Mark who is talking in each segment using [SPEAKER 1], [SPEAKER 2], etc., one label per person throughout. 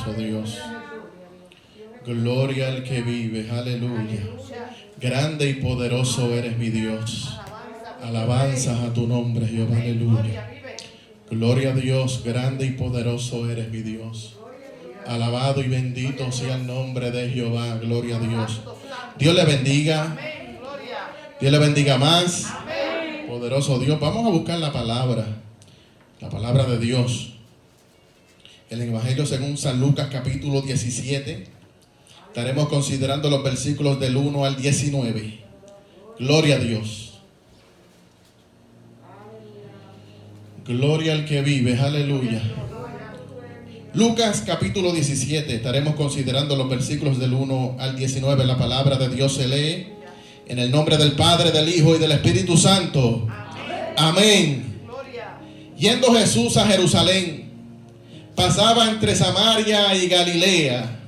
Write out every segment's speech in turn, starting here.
[SPEAKER 1] poderoso Dios. Gloria al que vive, aleluya. Grande y poderoso eres mi Dios. Alabanzas a tu nombre, Jehová, aleluya. Gloria a Dios, grande y poderoso eres mi Dios. Alabado y bendito sea el nombre de Jehová, gloria a Dios. Dios le bendiga. Dios le bendiga más. Poderoso Dios. Vamos a buscar la palabra de Dios. El Evangelio según San Lucas capítulo 17. Estaremos considerando los versículos del 1 al 19. Gloria a Dios. Gloria al que vive, aleluya. Lucas capítulo 17. Estaremos considerando los versículos del 1 al 19. La palabra de Dios se lee en el nombre del Padre, del Hijo y del Espíritu Santo. Amén. Yendo Jesús a Jerusalén, pasaba entre Samaria y Galilea,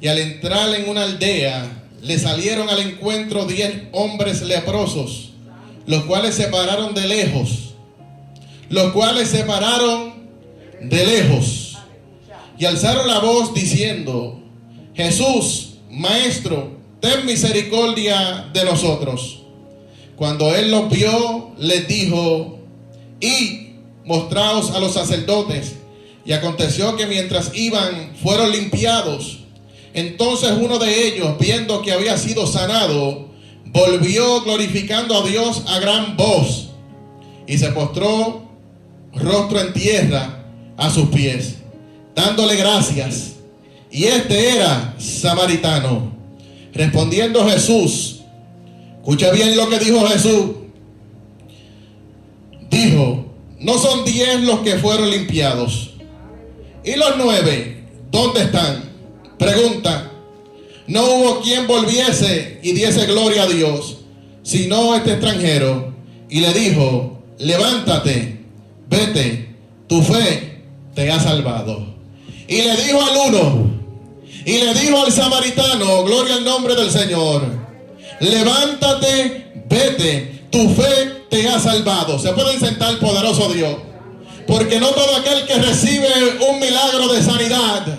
[SPEAKER 1] y al entrar en una aldea, le salieron al encuentro 10 hombres leprosos, los cuales se pararon de lejos, y alzaron la voz diciendo: Jesús, Maestro, ten misericordia de nosotros. Cuando él los vio, les dijo: id, mostraos a los sacerdotes. Y aconteció que mientras iban, fueron limpiados. Entonces uno de ellos, viendo que había sido sanado, volvió glorificando a Dios a gran voz, y se postró rostro en tierra a sus pies, dándole gracias. Y este era samaritano. Respondiendo Jesús, escucha bien lo que dijo Jesús. Dijo: ¿no son 10 los que fueron limpiados? ¿Y los 9 dónde están? Pregunta. No hubo quien volviese y diese gloria a Dios, sino este extranjero. Y le dijo: levántate, vete, tu fe te ha salvado. Y le dijo al uno, y le dijo al samaritano, gloria al nombre del Señor: levántate, vete, tu fe te ha salvado. Se pueden sentar, poderoso Dios. Porque no todo aquel que recibe un milagro de sanidad,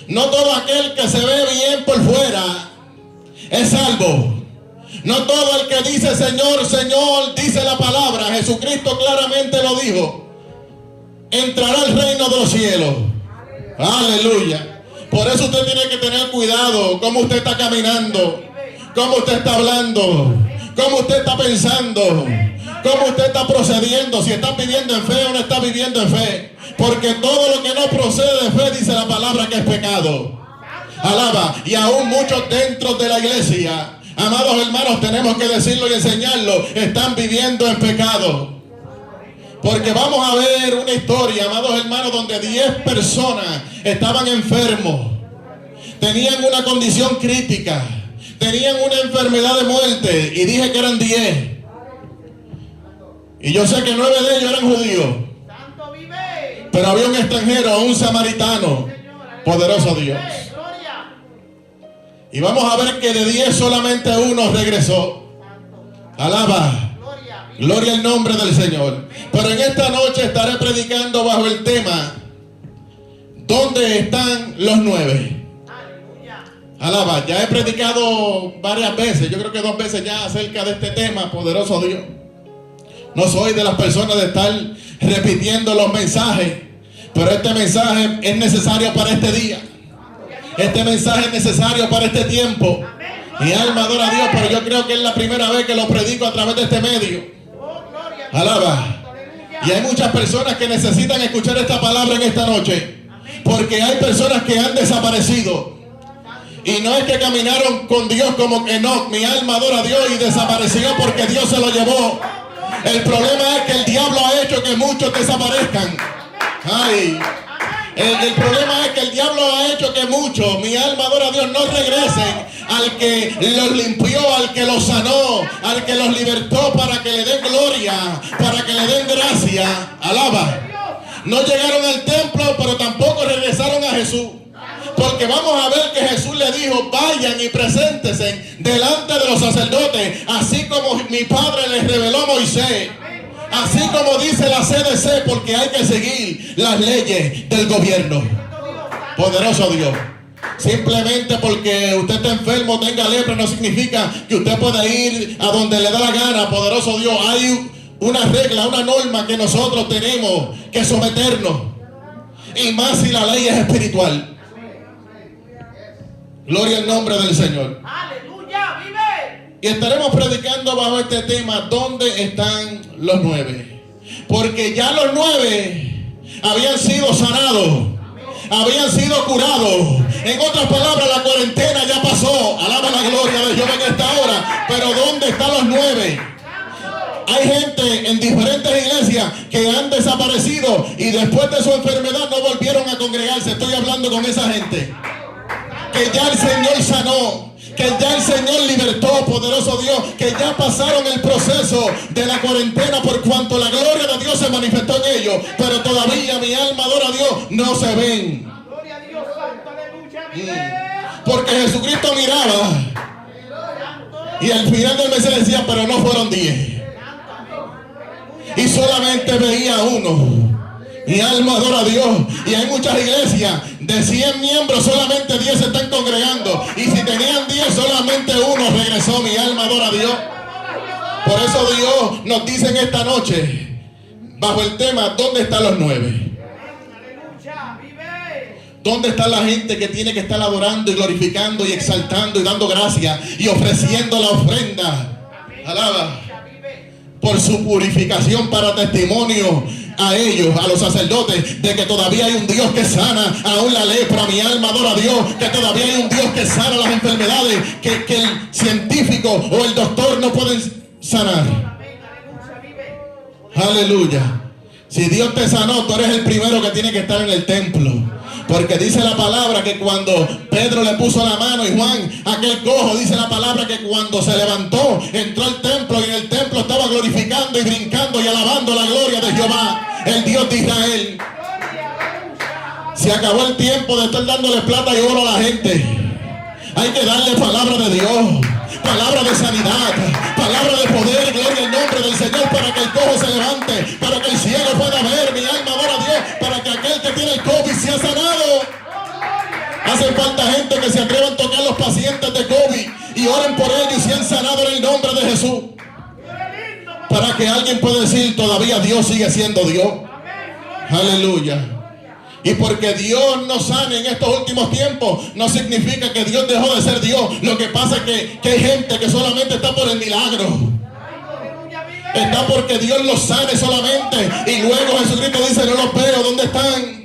[SPEAKER 1] no todo aquel que se ve bien por fuera es salvo. No todo el que dice Señor, Señor, dice la palabra, Jesucristo claramente lo dijo, entrará al reino de los cielos. Aleluya. Por eso usted tiene que tener cuidado cómo usted está caminando, cómo usted está hablando, cómo usted está pensando, cómo usted está procediendo, si está viviendo en fe o no está viviendo en fe. Porque todo lo que no procede de fe, dice la palabra, que es pecado. Alaba. Y aún muchos dentro de la iglesia, amados hermanos, tenemos que decirlo y enseñarlo, están viviendo en pecado. Porque vamos a ver una historia, amados hermanos, donde 10 personas estaban enfermos, tenían una condición crítica, tenían una enfermedad de muerte, y dije que eran 10. Y yo sé que 9 de ellos eran judíos, pero había un extranjero, un samaritano. Poderoso Dios. Y vamos a ver que de 10 solamente uno regresó. Alaba. Gloria al nombre del Señor. Pero en esta noche estaré predicando bajo el tema: ¿dónde están los 9? Alaba. Ya he predicado varias veces, yo creo que 2 veces ya, acerca de este tema, poderoso Dios. No soy de las personas de estar repitiendo los mensajes, pero este mensaje es necesario para este día. Este mensaje es necesario para este tiempo. Mi alma adora a Dios, pero yo creo que es la primera vez que lo predico a través de este medio. Alaba. Y hay muchas personas que necesitan escuchar esta palabra en esta noche, porque hay personas que han desaparecido. Y no es que caminaron con Dios como Enoc. Mi alma adora a Dios y desapareció porque Dios se lo llevó. El problema es que el diablo ha hecho que muchos desaparezcan. Ay. El problema es que el diablo ha hecho que muchos, mi alma adora a Dios, no regresen al que los limpió, al que los sanó, al que los libertó, para que le den gloria, para que le den gracia. Alaba. No llegaron al templo, pero tampoco regresaron a Jesús. Porque vamos a ver que Jesús le dijo: vayan y preséntense delante de los sacerdotes, así como mi Padre les reveló a Moisés. Así como dice la CDC, porque hay que seguir las leyes del gobierno. Poderoso Dios. Simplemente porque usted está enfermo, tenga lepra, no significa que usted pueda ir a donde le da la gana. Poderoso Dios. Hay una regla, una norma que nosotros tenemos que someternos. Y más si la ley es espiritual. Gloria al nombre del Señor.
[SPEAKER 2] Aleluya, vive.
[SPEAKER 1] Y estaremos predicando bajo este tema: ¿dónde están los 9? Porque ya los 9 habían sido sanados, habían sido curados. En otras palabras, la cuarentena ya pasó. Alaba la gloria de Dios en esta hora. Pero ¿dónde están los 9? Hay gente en diferentes iglesias que han desaparecido y después de su enfermedad no volvieron a congregarse. Estoy hablando con esa gente que ya el Señor sanó, que ya el Señor libertó, poderoso Dios, que ya pasaron el proceso de la cuarentena por cuanto la gloria de Dios se manifestó en ellos, pero todavía mi alma adora a Dios, no se ven.
[SPEAKER 2] Gloria a Dios, santo, aleluya, vive.
[SPEAKER 1] Porque Jesucristo miraba y al final del mes se decía, pero no fueron 10. Y solamente veía uno. Mi alma adora a Dios. Y hay muchas iglesias de 100 miembros, solamente 10 se están congregando. Y si tenían 10, solamente uno regresó. Mi alma adora a Dios. Por eso Dios nos dice en esta noche, bajo el tema, ¿dónde están los 9? ¿Dónde está la gente que tiene que estar adorando y glorificando y exaltando y dando gracias y ofreciendo la ofrenda? Alaba. Por su purificación, para testimonio a ellos, a los sacerdotes, de que todavía hay un Dios que sana aún la lepra. Mi alma adora a Dios. Que todavía hay un Dios que sana las enfermedades que el científico o el doctor no pueden sanar. Aleluya. Si Dios te sanó, tú eres el primero que tiene que estar en el templo. Porque dice la palabra que cuando Pedro le puso la mano y Juan, aquel cojo, dice la palabra que cuando se levantó, entró al templo y en el templo estaba glorificando y brincando y alabando la gloria de Jehová, el Dios de Israel. Se acabó el tiempo de estar dándole plata y oro a la gente. Hay que darle palabra de Dios, palabra de sanidad, palabra de poder, gloria al nombre del Señor, para que el cojo se levante, para que el ciego pueda ver. Mi alma adora a Dios, para que aquel que tiene el COVID sea sanado. Hace falta gente que se atrevan a tocar a los pacientes de COVID y oren por ellos y sean sanados en el nombre de Jesús, para que alguien pueda decir, todavía Dios sigue siendo Dios. Aleluya. Y porque Dios nos sane en estos últimos tiempos, no significa que Dios dejó de ser Dios. Lo que pasa es que hay gente que solamente está por el milagro. Está porque Dios los sane solamente. Y luego Jesucristo dice, no los veo, ¿dónde están?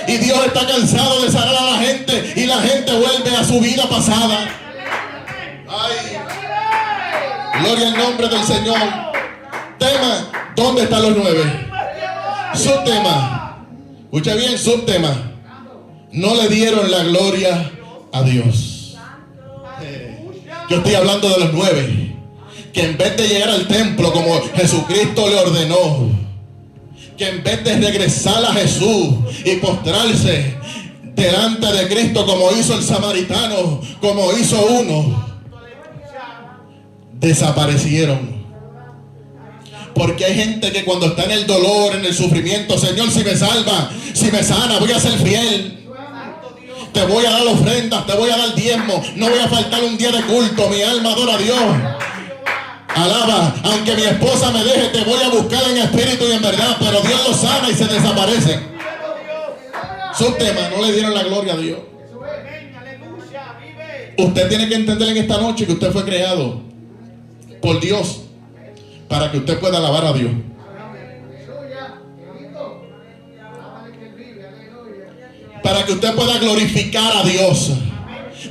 [SPEAKER 1] Y Dios está cansado de sanar a la gente. Y la gente vuelve a su vida pasada. Ay, gloria al nombre del Señor. Tema, ¿dónde están los 9? Subtema. Escucha bien, subtema: no le dieron la gloria a Dios. Yo estoy hablando de los 9 que en vez de llegar al templo como Jesucristo le ordenó, que en vez de regresar a Jesús y postrarse delante de Cristo como hizo el samaritano, como hizo uno, desaparecieron. Porque hay gente que cuando está en el dolor, en el sufrimiento, Señor, si me salva, si me sana, voy a ser fiel. Te voy a dar ofrendas, te voy a dar diezmo, no voy a faltar un día de culto. Mi alma adora a Dios. Alaba, aunque mi esposa me deje, te voy a buscar en espíritu y en verdad. Pero Dios lo sana y se desaparece. Subtema: no le dieron la gloria a Dios. Usted tiene que entender en esta noche que usted fue creado por Dios para que usted pueda alabar a Dios. Para que usted pueda glorificar a Dios.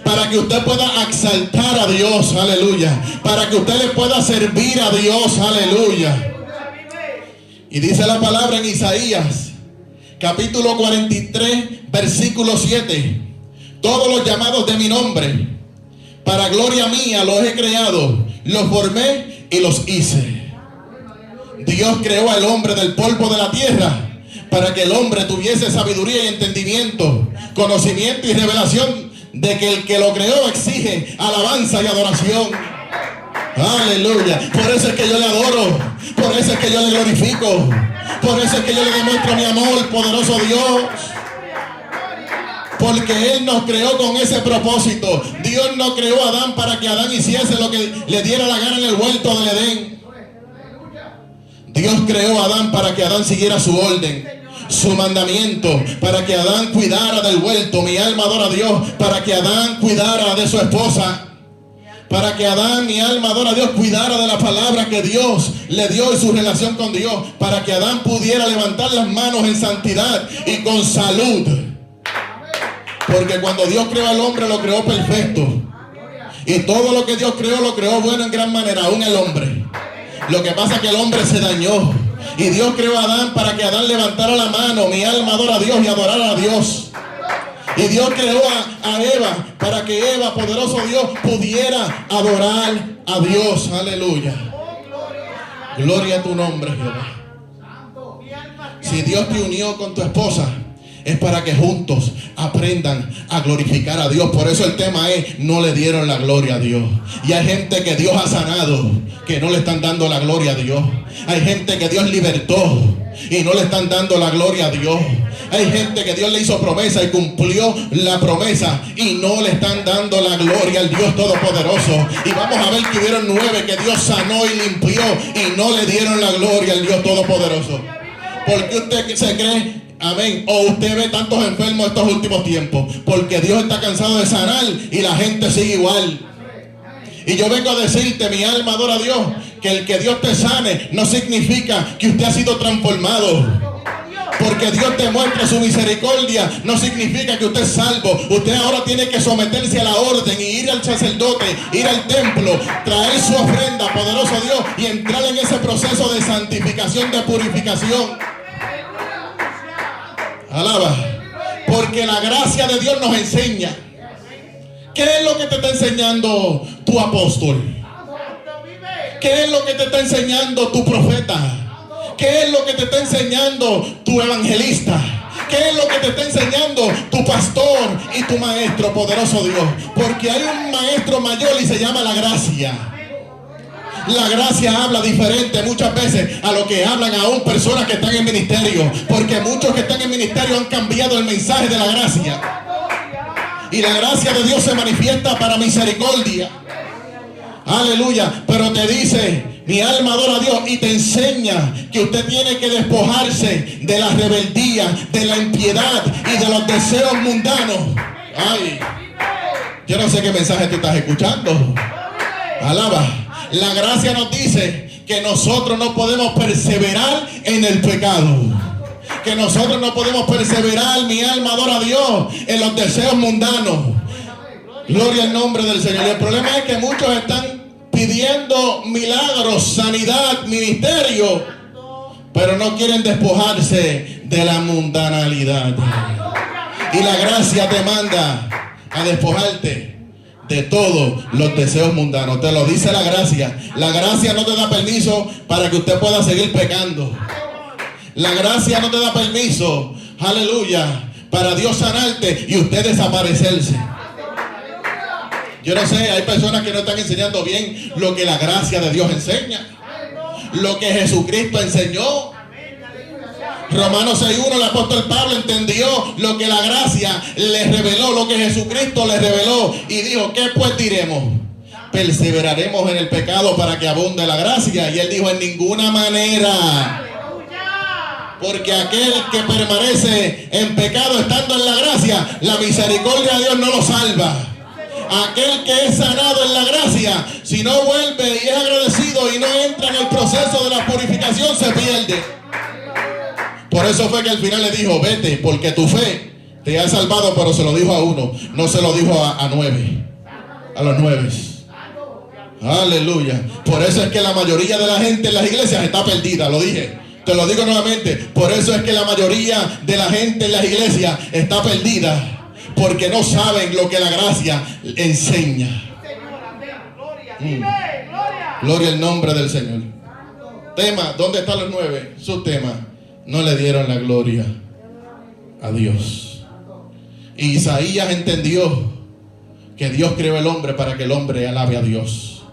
[SPEAKER 1] Para que usted pueda exaltar a Dios. Aleluya. Para que usted le pueda servir a Dios. Aleluya. Y dice la palabra en Isaías, capítulo 43, versículo 7. Todos los llamados de mi nombre, para gloria mía los he creado, los formé y los hice. Dios creó al hombre del polvo de la tierra para que el hombre tuviese sabiduría y entendimiento, conocimiento y revelación de que el que lo creó exige alabanza y adoración. Aleluya. Por eso es que yo le adoro, por eso es que yo le glorifico, por eso es que yo le demuestro mi amor, poderoso Dios. Porque Él nos creó con ese propósito. Dios no creó a Adán para que Adán hiciese lo que le diera la gana en el huerto del Edén. Dios creó a Adán para que Adán siguiera su orden, su mandamiento, para que Adán cuidara del huerto. Mi alma adora a Dios. Para que Adán cuidara de su esposa. Para que Adán, mi alma adora a Dios, cuidara de la palabra que Dios le dio y su relación con Dios. Para que Adán pudiera levantar las manos en santidad y con salud. Porque cuando Dios creó al hombre, lo creó perfecto. Y todo lo que Dios creó, lo creó bueno en gran manera, aún el hombre. Lo que pasa es que el hombre se dañó. Y Dios creó a Adán para que Adán levantara la mano. Mi alma adora a Dios y adorara a Dios. Y Dios creó a Eva para que Eva, poderoso Dios, pudiera adorar a Dios. Aleluya. Gloria a tu nombre, Jehová. Si Dios te unió con tu esposa, es para que juntos aprendan a glorificar a Dios. Por eso el tema es: no le dieron la gloria a Dios. Y hay gente que Dios ha sanado, que no le están dando la gloria a Dios. Hay gente que Dios libertó y no le están dando la gloria a Dios. Hay gente que Dios le hizo promesa y cumplió la promesa y no le están dando la gloria al Dios Todopoderoso. Y vamos a ver que hubieron 9 que Dios sanó y limpió y no le dieron la gloria al Dios Todopoderoso. ¿Por qué usted se cree? Amén. O usted ve tantos enfermos estos últimos tiempos. Porque Dios está cansado de sanar y la gente sigue igual. Y yo vengo a decirte, mi alma adora a Dios, que el que Dios te sane no significa que usted ha sido transformado. Porque Dios te muestra su misericordia no significa que usted es salvo. Usted ahora tiene que someterse a la orden y ir al sacerdote, ir al templo, traer su ofrenda, poderoso Dios, y entrar en ese proceso de santificación, de purificación. Alaba. Porque la gracia de Dios nos enseña. ¿Qué es lo que te está enseñando tu apóstol? ¿Qué es lo que te está enseñando tu profeta? ¿Qué es lo que te está enseñando tu evangelista? ¿Qué es lo que te está enseñando tu pastor y tu maestro, poderoso Dios? Porque hay un maestro mayor y se llama la gracia. La gracia habla diferente muchas veces a lo que hablan aún personas que están en ministerio. Porque muchos que están en ministerio han cambiado el mensaje de la gracia. Y la gracia de Dios se manifiesta para misericordia. Aleluya. Pero te dice: mi alma adora a Dios, y te enseña que usted tiene que despojarse de la rebeldía, de la impiedad y de los deseos mundanos. Ay, yo no sé qué mensaje tú estás escuchando. Alaba. La gracia nos dice que nosotros no podemos perseverar en el pecado. Que nosotros no podemos perseverar, mi alma adora a Dios, en los deseos mundanos. Gloria al nombre del Señor. Y el problema es que muchos están pidiendo milagros, sanidad, ministerio, pero no quieren despojarse de la mundanalidad. Y la gracia te manda a despojarte de todos los deseos mundanos. Te lo dice la gracia. La gracia no te da permiso para que usted pueda seguir pecando. La gracia no te da permiso, aleluya, para Dios sanarte y usted desaparecerse. Yo no sé, hay personas que no están enseñando bien lo que la gracia de Dios enseña, lo que Jesucristo enseñó. Romanos 6:1, el apóstol Pablo entendió lo que la gracia le reveló, lo que Jesucristo le reveló, y dijo: ¿qué pues diremos? ¿Perseveraremos en el pecado para que abunde la gracia? Y él dijo: en ninguna manera. Porque aquel que permanece en pecado estando en la gracia, la misericordia de Dios no lo salva. Aquel que es sanado en la gracia, si no vuelve y es agradecido y no entra en el proceso de la purificación, se pierde. Por eso fue que al final le dijo: vete, porque tu fe te ha salvado. Pero se lo dijo a uno, no se lo dijo a 9, a los 9. Aleluya. Por eso es que la mayoría de la gente en las iglesias está perdida, lo dije. Te lo digo nuevamente, por eso es que la mayoría de la gente en las iglesias está perdida, porque no saben lo que la gracia enseña. Gloria al nombre del Señor. Tema, ¿dónde están los 9? Su tema: no le dieron la gloria a Dios. Y Isaías entendió que Dios creó el hombre para que el hombre alabe a Dios,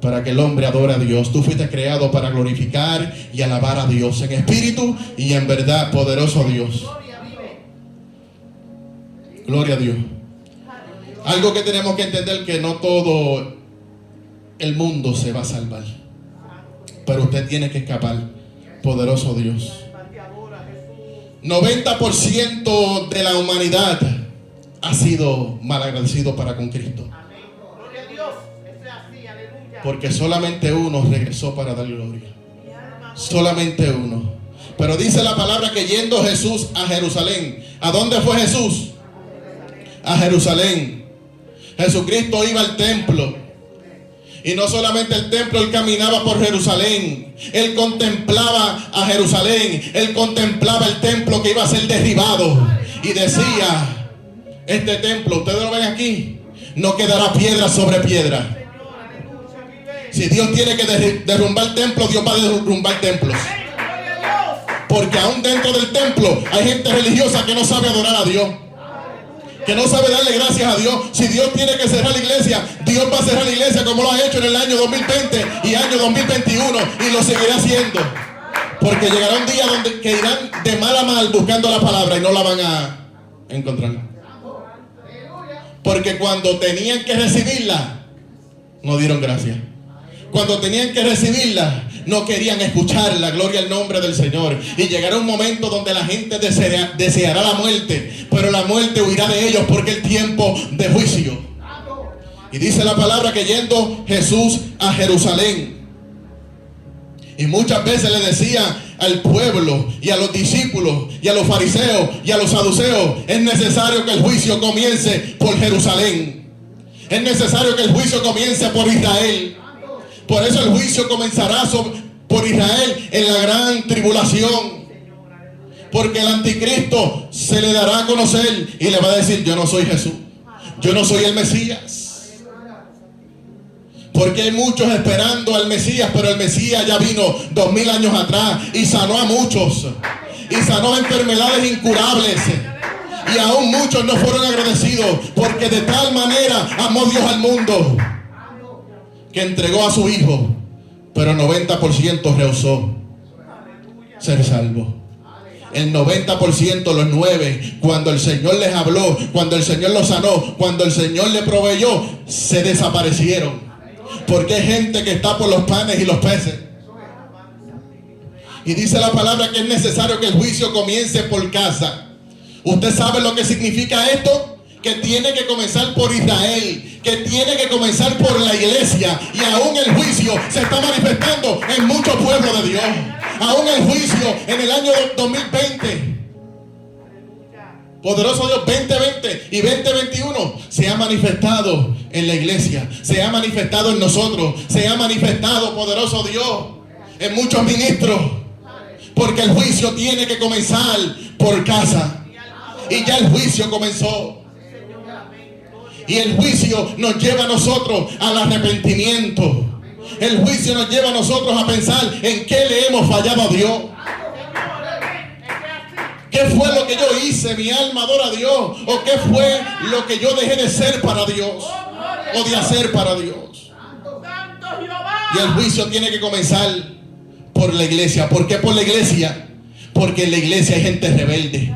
[SPEAKER 1] para que el hombre adore a Dios. Tú fuiste creado para glorificar y alabar a Dios en espíritu y en verdad, poderoso Dios. Gloria a Dios. Algo que tenemos que entender, que no todo el mundo se va a salvar, pero usted tiene que escapar. Poderoso Dios. 90% de la humanidad ha sido malagradecido para con Cristo, porque solamente uno regresó para dar gloria. Solamente uno. Pero dice la palabra que yendo Jesús a Jerusalén. ¿A dónde fue Jesús? A Jerusalén. Jesucristo iba al templo. Y no solamente el templo, Él caminaba por Jerusalén. Él contemplaba a Jerusalén. Él contemplaba el templo que iba a ser derribado. Y decía: este templo, ustedes lo ven aquí, no quedará piedra sobre piedra. Si Dios tiene que derrumbar templos, Dios va a derrumbar templos. Porque aún dentro del templo hay gente religiosa que no sabe adorar a Dios, que no sabe darle gracias a Dios. Si Dios tiene que cerrar la iglesia, Dios va a cerrar la iglesia, como lo ha hecho en el año 2020 y año 2021, y lo seguirá haciendo. Porque llegará un día donde que irán de mal a mal buscando la palabra y no la van a encontrar. Porque cuando tenían que recibirla, no dieron gracias. Cuando tenían que recibirla, no querían escucharla. Gloria al nombre del Señor. Y llegará un momento donde la gente deseará la muerte, pero la muerte huirá de ellos, porque el tiempo de juicio. Y dice la palabra que yendo Jesús a Jerusalén, y muchas veces le decía al pueblo y a los discípulos y a los fariseos y a los saduceos: es necesario que el juicio comience por Jerusalén. Es necesario que el juicio comience por Israel. Por eso el juicio comenzará por Israel en la gran tribulación. Porque el anticristo se le dará a conocer y le va a decir: yo no soy Jesús, yo no soy el Mesías. Porque hay muchos esperando al Mesías, pero el Mesías ya vino 2000 años atrás y sanó a muchos. Y sanó enfermedades incurables. Y aún muchos no fueron agradecidos, porque de tal manera amó Dios al mundo que entregó a su Hijo, pero el 90% rehusó ser salvo. El 90%, los 9, cuando el Señor les habló, cuando el Señor los sanó, cuando el Señor les proveyó, se desaparecieron. Porque hay gente que está por los panes y los peces. Y dice la palabra que es necesario que el juicio comience por casa. ¿Usted sabe lo que significa esto? Que tiene que comenzar por Israel, que tiene que comenzar por la iglesia. Y aún el juicio se está manifestando en muchos pueblos de Dios. Aún el juicio en el año 2020, poderoso Dios, 2020 y 2021 se ha manifestado en la iglesia, se ha manifestado en nosotros, se ha manifestado, poderoso Dios, en muchos ministros. Porque el juicio tiene que comenzar por casa. Y ya el juicio comenzó. Y el juicio nos lleva a nosotros al arrepentimiento. El juicio nos lleva a nosotros a pensar en qué le hemos fallado a Dios. ¿Qué fue lo que yo hice? Mi alma adora a Dios. ¿O qué fue lo que yo dejé de ser para Dios? O de hacer para Dios. Y el juicio tiene que comenzar por la iglesia. ¿Por qué por la iglesia? Porque en la iglesia hay gente rebelde.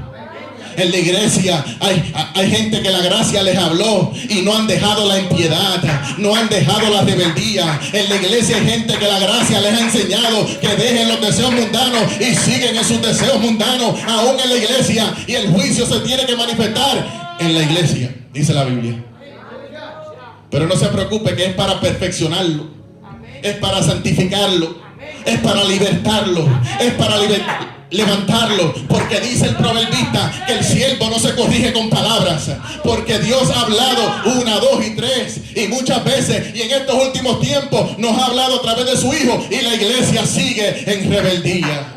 [SPEAKER 1] En la iglesia hay gente que la gracia les habló y no han dejado la impiedad, no han dejado la rebeldía. En la iglesia hay gente que la gracia les ha enseñado que dejen los deseos mundanos y siguen en sus deseos mundanos aún en la iglesia. Y el juicio se tiene que manifestar en la iglesia, dice la Biblia. Pero no se preocupe, que es para perfeccionarlo, es para santificarlo, es para libertarlo, es para levantarlo, porque dice el proverbista que el siervo no se corrige con palabras, porque Dios ha hablado 1, 2 y 3 y muchas veces, y en estos últimos tiempos nos ha hablado a través de su Hijo, y la iglesia sigue en rebeldía.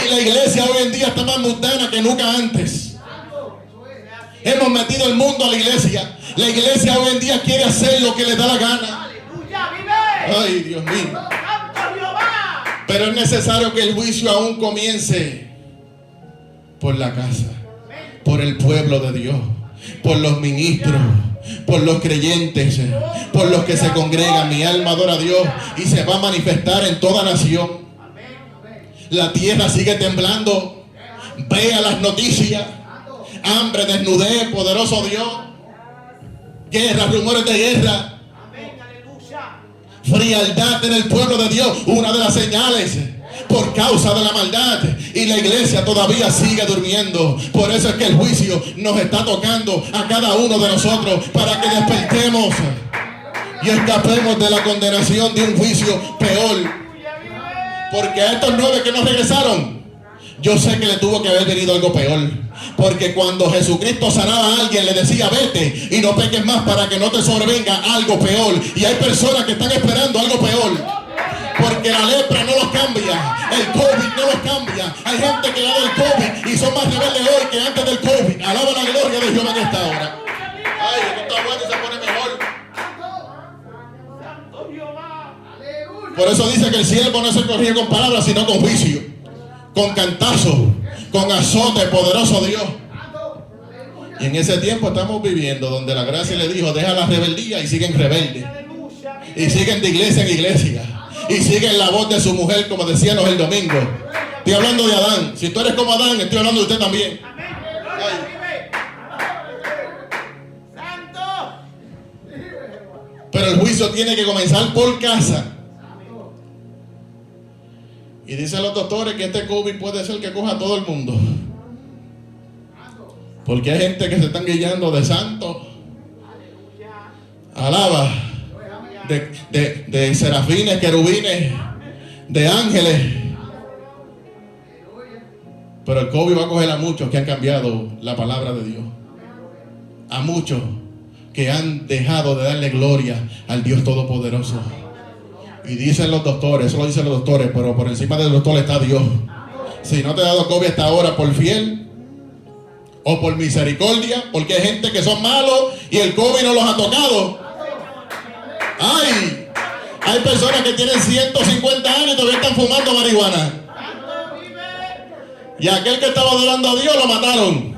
[SPEAKER 1] Y la iglesia hoy en día está más mundana que nunca antes. Hemos metido el mundo a la iglesia. La iglesia hoy en día quiere hacer lo que le da la gana. Ay, Dios mío. Pero es necesario que el juicio aún comience por la casa, por el pueblo de Dios, por los ministros, por los creyentes, por los que se congregan. Mi alma adora a Dios y se va a manifestar en toda nación. La tierra sigue temblando. Vea las noticias. hambre, desnudez, poderoso Dios, guerra, rumores de guerra,
[SPEAKER 2] Amén, aleluya.
[SPEAKER 1] frialdad en el pueblo de Dios, una de las señales por causa de la maldad, y la iglesia todavía sigue durmiendo. Por eso es que el juicio nos está tocando a cada uno de nosotros, para que despertemos y escapemos de la condenación de un juicio peor. Porque a estos 9 que no regresaron, yo sé que le tuvo que haber venido algo peor. Porque cuando Jesucristo sanaba a alguien, le decía: vete y no peques más, para que no te sobrevenga algo peor. Y hay personas que están esperando algo peor, porque la lepra no los cambia, el COVID no los cambia. Hay gente que le da el COVID y son más rebeldes hoy que antes del COVID. Alaba la gloria de Jehová en esta hora. Ay, esto está bueno y se pone mejor.
[SPEAKER 2] Santo Jehová.
[SPEAKER 1] Por eso dice que el siervo no se corrige con palabras, sino con juicio, con cantazo, con azote, poderoso Dios. Y en ese tiempo estamos viviendo, donde la gracia le dijo: deja la rebeldía, y siguen rebeldes,
[SPEAKER 2] Aleluya.
[SPEAKER 1] y siguen de iglesia en iglesia, y siguen la voz de su mujer, como decíamos el domingo. Estoy hablando de Adán. Si tú eres como Adán, estoy hablando de usted también.
[SPEAKER 2] Amén. Gloria, vive. Santo.
[SPEAKER 1] Pero el juicio tiene que comenzar por casa. Y dicen los doctores que este COVID puede ser que coja a todo el mundo, porque hay gente que se están guiando de santos, alaba, de serafines, querubines, de ángeles. Pero el COVID va a coger a muchos que han cambiado la palabra de Dios, a muchos que han dejado de darle gloria al Dios Todopoderoso. Y dicen los doctores, eso lo dicen los doctores, pero por encima del doctor está Dios. Si no te ha dado COVID hasta ahora, por fiel o por misericordia, porque hay gente que son malos y el COVID no los ha tocado. Ay, hay personas que tienen 150 años y todavía están fumando marihuana. Y aquel que estaba adorando a Dios lo mataron.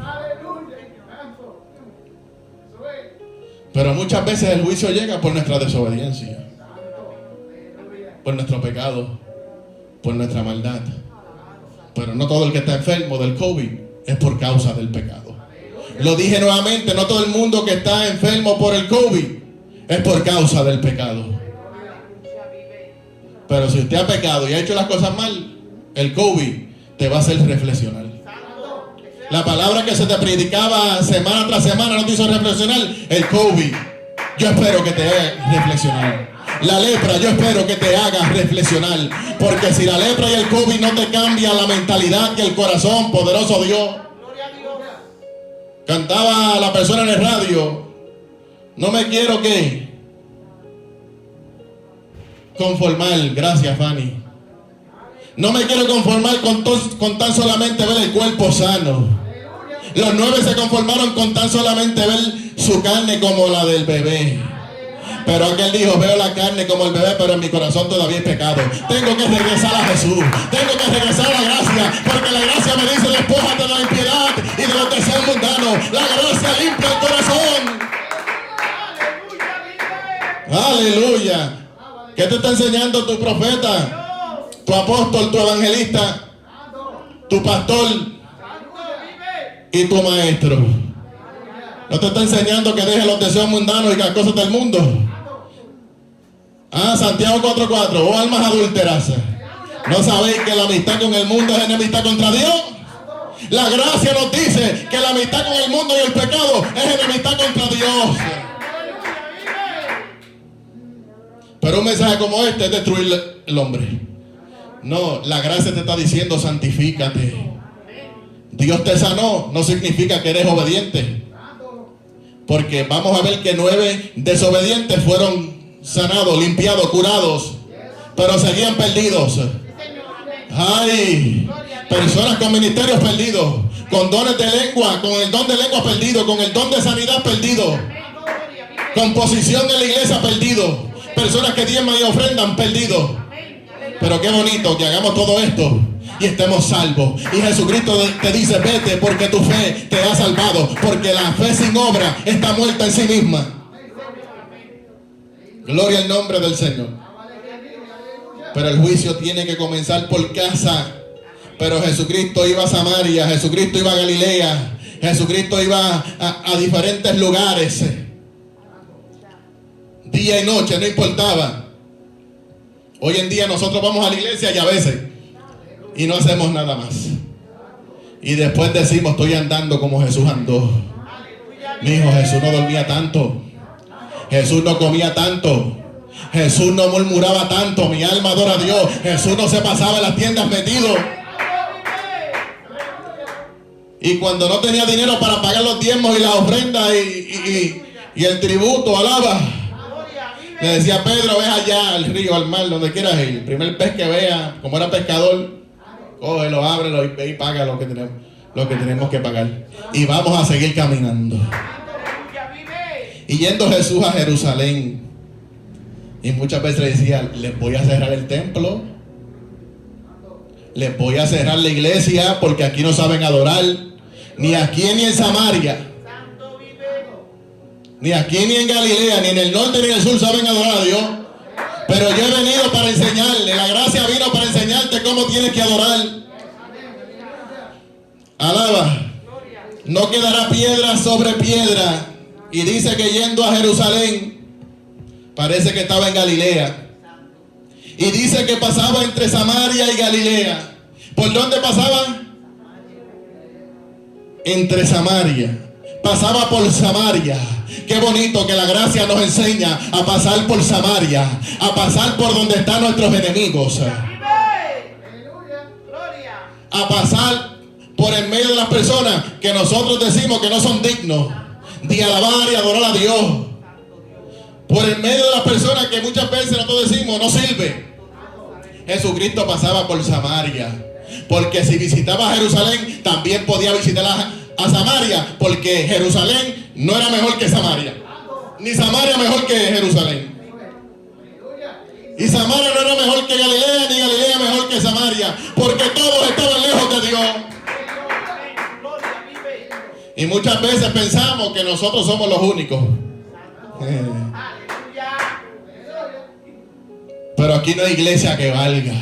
[SPEAKER 1] Pero muchas veces el juicio llega por nuestra desobediencia, por nuestro pecado, por nuestra maldad. Pero no todo el que está enfermo del COVID es por causa del pecado. Lo dije nuevamente, no todo el mundo que está enfermo por el COVID es por causa del pecado. Pero si usted ha pecado y ha hecho las cosas mal, el COVID te va a hacer reflexionar. La palabra que se te predicaba semana tras semana no te hizo reflexionar. El COVID, yo espero que te haga reflexionar. La lepra, yo espero que te haga reflexionar. Porque si la lepra y el COVID no te cambian la mentalidad y el corazón, poderoso Dios. Cantaba la persona en el radio: no me quiero que conformar. Gracias, Fanny. No me quiero conformar con tan solamente ver el cuerpo sano. Los 9 se conformaron con tan solamente ver su carne como la del bebé. Pero aquel dijo: veo la carne como el bebé, pero en mi corazón todavía hay pecado. Tengo que regresar a Jesús. Tengo que regresar a la gracia, porque la gracia me dice: despójate de la impiedad y de los deseos mundanos. La gracia limpia el corazón. Aleluya. ¿Qué te está enseñando tu profeta, tu apóstol, tu evangelista, tu pastor y tu maestro? ¿No te está enseñando que dejes los deseos mundanos y las cosas del mundo? Santiago 4:4, oh almas adúlteras, ¿no sabéis que la amistad con el mundo es enemistad contra Dios? La gracia nos dice que la amistad con el mundo y el pecado es enemistad contra Dios. Pero un mensaje como este es destruir el hombre. No, la gracia te está diciendo: santifícate. Dios te sanó, no significa que eres obediente. Porque vamos a ver que 9 desobedientes fueron sanados, limpiados, curados, pero seguían perdidos. Ay, personas con ministerios perdidos, con dones de lengua, con el don de lengua perdido, con el don de sanidad perdido, con posición en la iglesia perdido, personas que diezman y ofrendan perdido. Pero qué bonito que hagamos todo esto y estemos salvos. Y Jesucristo te dice: vete, porque tu fe te ha salvado. Porque la fe sin obra está muerta en sí misma. Gloria al nombre del Señor. Pero el juicio tiene que comenzar por casa. Pero Jesucristo iba a Samaria, Jesucristo iba a Galilea, Jesucristo iba a diferentes lugares, día y noche, no importaba. Hoy en día nosotros vamos a la iglesia y a veces y no hacemos nada más. Y después decimos, estoy andando como Jesús andó. Mi hijo, Jesús no dormía tanto. Jesús no comía tanto. Jesús no murmuraba tanto. Mi alma adora a Dios. Jesús no se pasaba en las tiendas metido. Y cuando no tenía dinero para pagar los diezmos y las ofrendas y el tributo, alaba, le decía, Pedro, ve allá al río, al mar, donde quieras ir. El primer pez que vea, como era pescador, cógelo, ábrelo y ve y paga lo que tenemos que pagar. Y vamos a seguir caminando. Y yendo Jesús a Jerusalén, y muchas veces le decía, les voy a cerrar el templo, les voy a cerrar la iglesia, porque aquí no saben adorar, ni aquí ni en Samaria, ni aquí ni en Galilea, ni en el norte ni en el sur saben adorar a Dios. Pero yo he venido para enseñarle, la gracia vino para enseñarte cómo tienes que adorar. Alaba. No quedará piedra sobre piedra. Y dice que yendo a Jerusalén, parece que estaba en Galilea. Y dice que pasaba entre Samaria y Galilea. ¿Por dónde pasaba? Entre Samaria. Pasaba por Samaria. Qué bonito que la gracia nos enseña a pasar por Samaria, a pasar por donde están nuestros enemigos, a pasar por el medio de las personas que nosotros decimos que no son dignos de alabar y adorar a Dios, por el medio de las personas que muchas veces nosotros decimos no sirve. Jesucristo pasaba por Samaria, porque si visitaba Jerusalén también podía visitar a Samaria, porque Jerusalén no era mejor que Samaria, ni Samaria mejor que Jerusalén, y Samaria no era mejor que Galilea, ni Galilea mejor que Samaria, porque todos estaban lejos de Dios. Y muchas veces pensamos que nosotros somos los únicos. Pero aquí no hay iglesia que valga.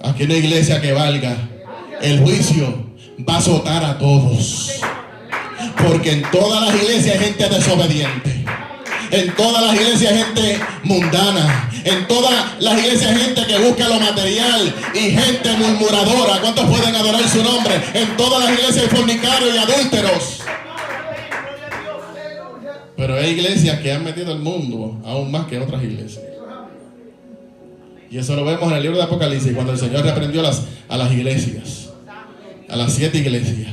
[SPEAKER 1] Aquí no hay iglesia que valga. El juicio va a azotar a todos. Porque en todas las iglesias hay gente desobediente. En todas las iglesias hay gente mundana. En todas las iglesias hay gente que busca lo material y gente murmuradora. ¿Cuántos pueden adorar su nombre? En todas las iglesias hay fornicarios y adúlteros. Pero hay iglesias que han metido el mundo aún más que otras iglesias. Y eso lo vemos en el libro de Apocalipsis, cuando el Señor reprendió a las iglesias, a las 7 iglesias.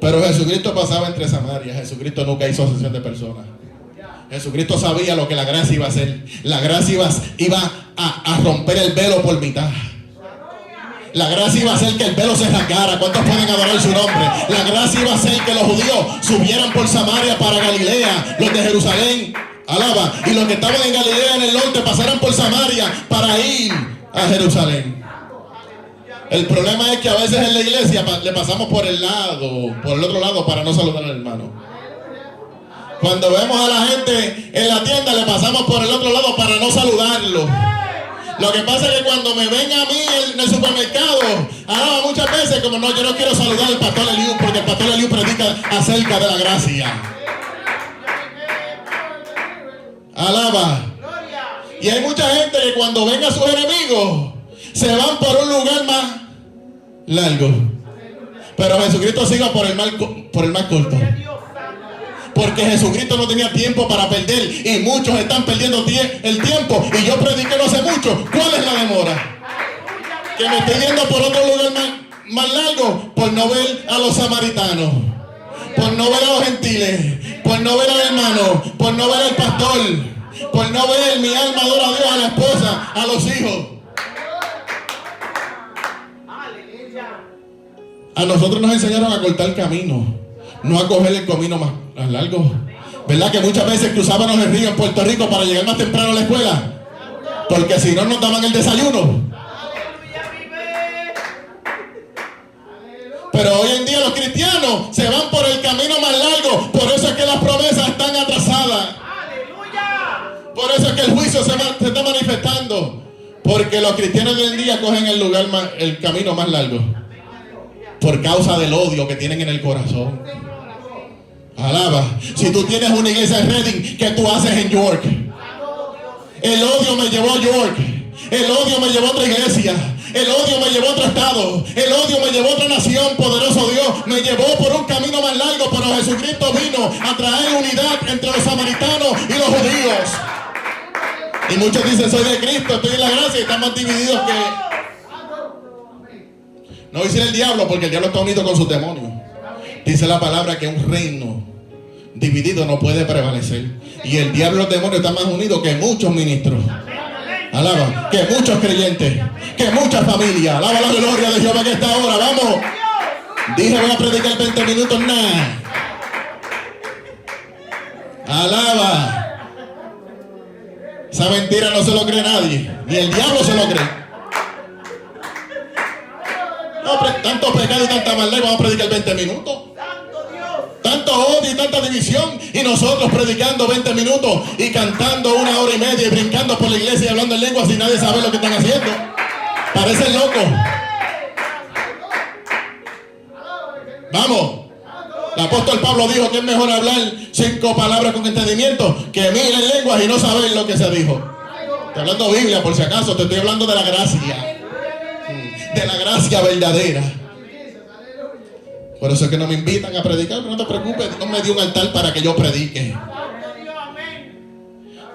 [SPEAKER 1] Pero Jesucristo pasaba entre Samaria. Jesucristo nunca hizo acepción de personas. Jesucristo sabía lo que la gracia iba a hacer. La gracia iba a romper el velo por mitad. La gracia iba a hacer que el velo se rasgara. ¿Cuántos pueden adorar su nombre? La gracia iba a hacer que los judíos subieran por Samaria para Galilea. Los de Jerusalén, alaba, y los que estaban en Galilea en el norte pasaran por Samaria para ir a Jerusalén. El problema es que a veces en la iglesia le pasamos por el otro lado para no saludar al hermano. Cuando vemos a la gente en la tienda le pasamos por el otro lado para no saludarlo. Lo que pasa es que cuando me ven a mí en el supermercado, muchas veces como no, yo no quiero saludar al pastor Eliú, porque el pastor Eliú predica acerca de la gracia. Alaba. Y hay mucha gente que cuando ven a sus enemigos se van por un lugar más largo. Pero Jesucristo sigue por el más corto. Porque Jesucristo no tenía tiempo para perder. Y muchos están perdiendo el tiempo. Y yo prediqué no hace mucho. ¿Cuál es la demora? Que me estoy yendo por otro lugar más largo. Por no ver a los samaritanos. Por no ver a los gentiles. Por no ver al hermano. Por no ver al pastor. Por no ver, mi alma adora a Dios, a la esposa, a los hijos. A nosotros nos enseñaron a cortar camino, no a coger el camino más largo. ¿Verdad que muchas veces cruzábamos el río en Puerto Rico para llegar más temprano a la escuela? Porque si no nos daban el desayuno. Pero hoy en día los cristianos se van por el camino más largo. Por eso es que las promesas están atrasadas. Por eso es que el juicio se está manifestando. Porque los cristianos de hoy en día cogen el camino más largo. Por causa del odio que tienen en el corazón. Alaba. Si tú tienes una iglesia en Redding, ¿qué tú haces en York? El odio me llevó a York. El odio me llevó a otra iglesia. El odio me llevó a otro estado. El odio me llevó a otra nación. Poderoso Dios me llevó por un camino más largo. Pero Jesucristo vino a traer unidad entre los samaritanos y los judíos. Y muchos dicen, soy de Cristo, estoy en la gracia, y están más divididos que... No voy a decir el diablo, porque el diablo está unido con sus demonios. Dice la palabra que un reino dividido no puede prevalecer. Y el diablo y los demonios están más unidos que muchos ministros. Alaba, que muchos creyentes, que muchas familias. Alaba la gloria de Jehová que está ahora. Vamos. Dije, voy a predicar 20 minutos, nada. Alaba. Esa mentira no se lo cree nadie. Ni el diablo se lo cree. No, tanto pecado y tanta maldad, vamos a predicar 20 minutos. Tanto odio y tanta división, y nosotros predicando 20 minutos y cantando 1 hora y media y brincando por la iglesia y hablando en lengua sin nadie saber lo que están haciendo. Parecen locos. Vamos. El apóstol Pablo dijo que es mejor hablar 5 palabras con entendimiento que 1000 en lenguas y no saber lo que se dijo. Estoy hablando Biblia, por si acaso, te estoy hablando de la gracia. De la gracia verdadera. Por eso es que no me invitan a predicar, pero no te preocupes, Dios me dio un altar para que yo predique.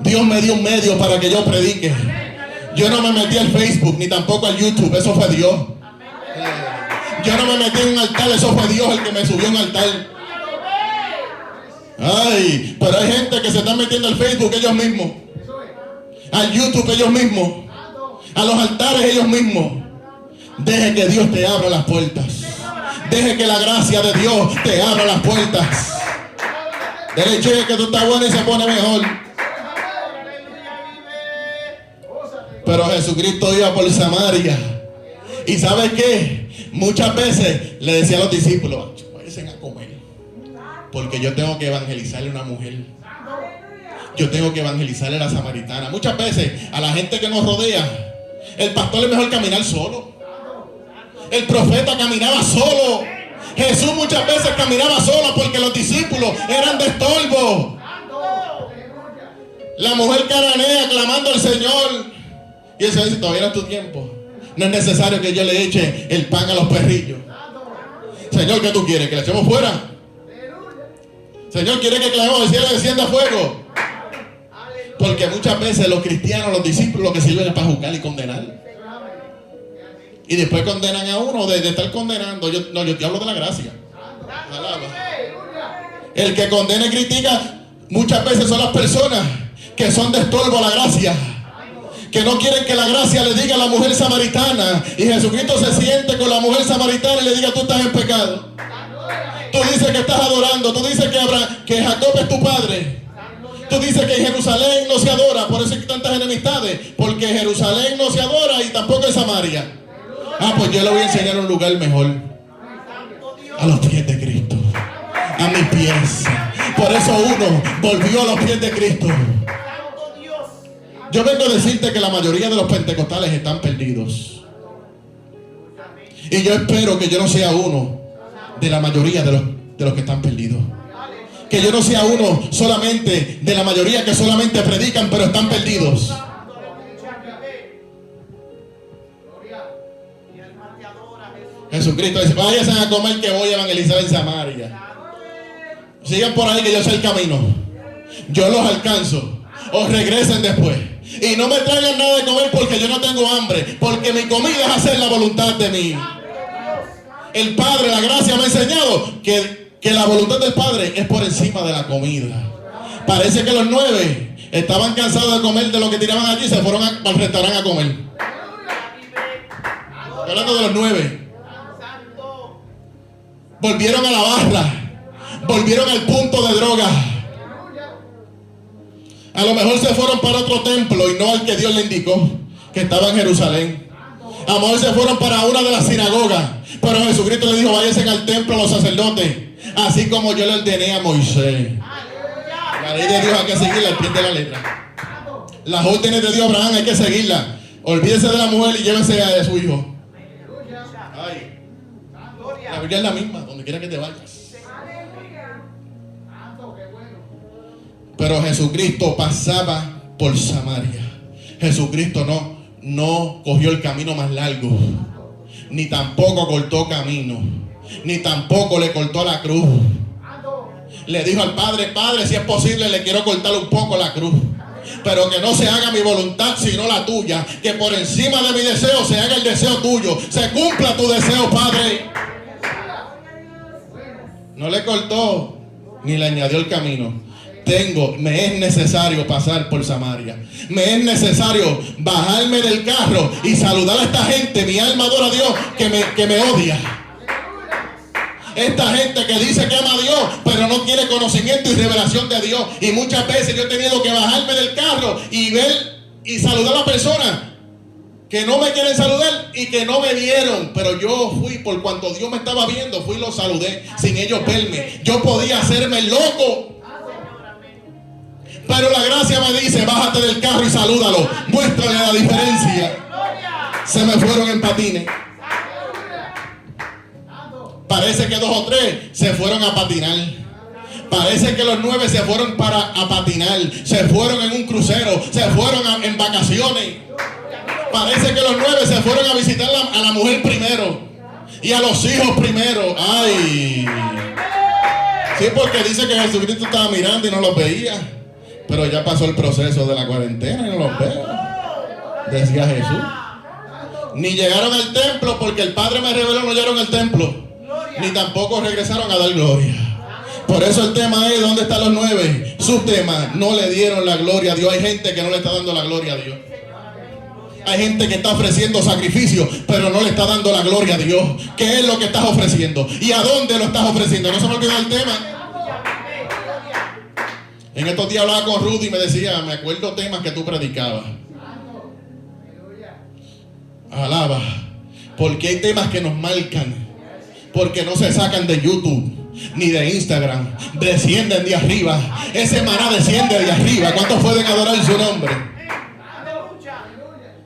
[SPEAKER 1] Dios me dio un medio para que yo predique. Yo no me metí al Facebook ni tampoco al YouTube, eso fue Dios. Yo no me metí en un altar, eso fue Dios el que me subió a un altar. Ay, pero hay gente que se está metiendo al Facebook ellos mismos, al YouTube ellos mismos, a los altares ellos mismos. Deje que Dios te abra las puertas. Deje que la gracia de Dios te abra las puertas. Dele cheque que tú estás bueno y se pone mejor. Pero Jesucristo iba por Samaria. ¿Y sabes qué? Muchas veces le decía a los discípulos, vayan a comer, porque yo tengo que evangelizarle a una mujer. Yo tengo que evangelizarle a la samaritana. Muchas veces a la gente que nos rodea, el pastor es mejor caminar solo. El profeta caminaba solo. Jesús muchas veces caminaba solo porque los discípulos eran de estorbo. La mujer cananea clamando al Señor. Y eso dice, todavía no es tu tiempo. No es necesario que yo le eche el pan a los perrillos. Señor, ¿qué tú quieres? ¿Que le echemos fuera? Señor, ¿quiere que clamemos el cielo descienda fuego? Porque muchas veces los cristianos, los discípulos, lo que sirven es para juzgar y condenar. Y después condenan a uno de estar condenando. Yo te hablo de la gracia. Alaba. El que condena y critica muchas veces son las personas que son de estorbo a la gracia, que no quieren que la gracia le diga a la mujer samaritana. Y Jesucristo se siente con la mujer samaritana y le diga, tú estás en pecado. Tú dices que estás adorando. Tú dices que Jacob es tu padre. Tú dices que en Jerusalén no se adora. Por eso hay tantas enemistades. Porque Jerusalén no se adora y tampoco en Samaria. Ah, pues yo le voy a enseñar un lugar mejor. A los pies de Cristo. A mis pies. Por eso uno volvió a los pies de Cristo. Yo vengo a decirte que la mayoría de los pentecostales están perdidos. Y yo espero que yo no sea uno de la mayoría de los que están perdidos. Que yo no sea uno solamente de la mayoría que solamente predican pero están perdidos. Jesucristo dice, váyanse a comer que voy a evangelizar en Samaria. Sigan por ahí que yo sé el camino. Yo los alcanzo. O regresen después. Y no me traigan nada de comer porque yo no tengo hambre. Porque mi comida es hacer la voluntad de mí. El Padre, la gracia me ha enseñado que la voluntad del Padre es por encima de la comida. Parece que los 9 estaban cansados de comer de lo que tiraban allí y se fueron al restaurante a comer. Estoy hablando de los 9. Volvieron a la barra. Volvieron al punto de droga. A lo mejor se fueron para otro templo y no al que Dios le indicó, que estaba en Jerusalén. A lo mejor se fueron para una de las sinagogas. Pero Jesucristo le dijo, váyanse al templo a los sacerdotes, así como yo le ordené a Moisés. La ley de Dios hay que seguirla al pie de la letra. Las órdenes de Dios a Abraham hay que seguirla. Olvídese de la mujer y llévese a su hijo. Ay, la Biblia es la misma, donde quiera que te vayas. Pero Jesucristo pasaba por Samaria. Jesucristo no cogió el camino más largo, ni tampoco cortó camino, ni tampoco le cortó la cruz. Le dijo al Padre: Padre, si es posible, le quiero cortar un poco la cruz, pero que no se haga mi voluntad sino la tuya, que por encima de mi deseo se haga el deseo tuyo, se cumpla tu deseo, Padre. No le cortó ni le añadió el camino. Me es necesario pasar por Samaria. Me es necesario bajarme del carro y saludar a esta gente. Mi alma adora a Dios que me odia. Esta gente que dice que ama a Dios, pero no quiere conocimiento y revelación de Dios. Y muchas veces yo he tenido que bajarme del carro y ver y saludar a personas que no me quieren saludar y que no me vieron. Pero yo fui, por cuanto Dios me estaba viendo, fui y los saludé sin ellos verme. Yo podía hacerme loco, pero la gracia me dice: bájate del carro y salúdalo, muéstrale la diferencia. Se me fueron en patines. Parece que 2 o 3 se fueron a patinar. Parece que los 9 se fueron a patinar. Se fueron en un crucero. Se fueron en vacaciones. Parece que los 9 se fueron a visitar a la mujer primero y a los hijos primero. Ay. Sí, porque dice que Jesucristo estaba mirando y no los veía. Pero ya pasó el proceso de la cuarentena y no los veo, decía Jesús. Ni llegaron al templo, porque el Padre me reveló, no llegaron al templo. Ni tampoco regresaron a dar gloria. Por eso el tema es: ¿dónde están los 9? Su tema: no le dieron la gloria a Dios. Hay gente que no le está dando la gloria a Dios. Hay gente que está ofreciendo sacrificio, pero no le está dando la gloria a Dios. ¿Qué es lo que estás ofreciendo? ¿Y a dónde lo estás ofreciendo? No se me olvidó el tema. En estos días hablaba con Rudy y me decía: me acuerdo temas que tú predicabas. Alaba. Porque hay temas que nos marcan. Porque no se sacan de YouTube ni de Instagram. Descienden de arriba. Ese maná desciende de arriba. ¿Cuántos pueden adorar su nombre?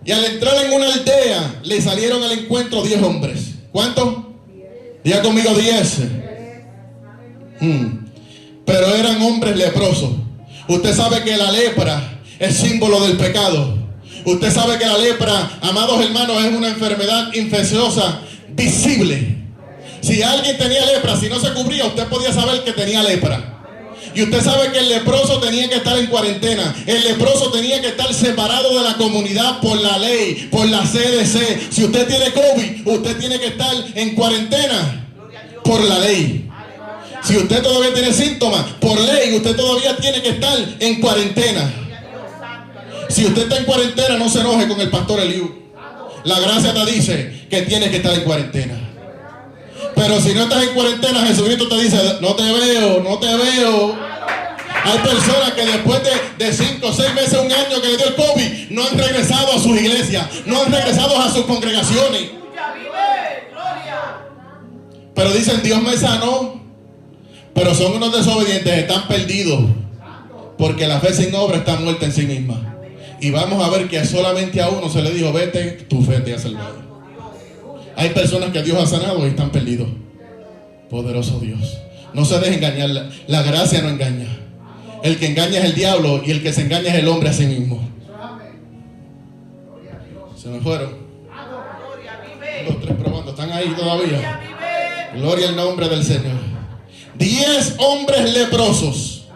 [SPEAKER 1] Y al entrar en una aldea, le salieron al encuentro 10 hombres. ¿Cuántos? Diga conmigo: 10. Pero eran hombres leprosos. Usted sabe que la lepra es símbolo del pecado. Usted sabe que la lepra, amados hermanos, es una enfermedad infecciosa visible. Si alguien tenía lepra, si no se cubría, usted podía saber que tenía lepra. Y usted sabe que el leproso tenía que estar en cuarentena. El leproso tenía que estar separado de la comunidad por la ley, por la CDC. Si usted tiene COVID, usted tiene que estar en cuarentena por la ley. Si usted todavía tiene síntomas, por ley, usted todavía tiene que estar en cuarentena. Si usted está en cuarentena, no se enoje con el pastor Eliú. La gracia te dice que tienes que estar en cuarentena. Pero si no estás en cuarentena, Jesucristo te dice: no te veo, no te veo. Hay personas que después de 5, 6 meses, 1 año que le dio el COVID, no han regresado a sus iglesias, no han regresado a sus congregaciones. Pero dicen: Dios me sanó. Pero son unos desobedientes, están perdidos. Porque la fe sin obra está muerta en sí misma. Y vamos a ver que solamente a uno se le dijo: vete, tu fe te ha salvado. Hay personas que Dios ha sanado y están perdidos. Poderoso Dios. No se deje engañar. La gracia no engaña. El que engaña es el diablo, y el que se engaña es el hombre a sí mismo. Se me fueron. 1, 2, 3 probando. ¿Están ahí todavía? Gloria al nombre del Señor. 10 hombres leprosos,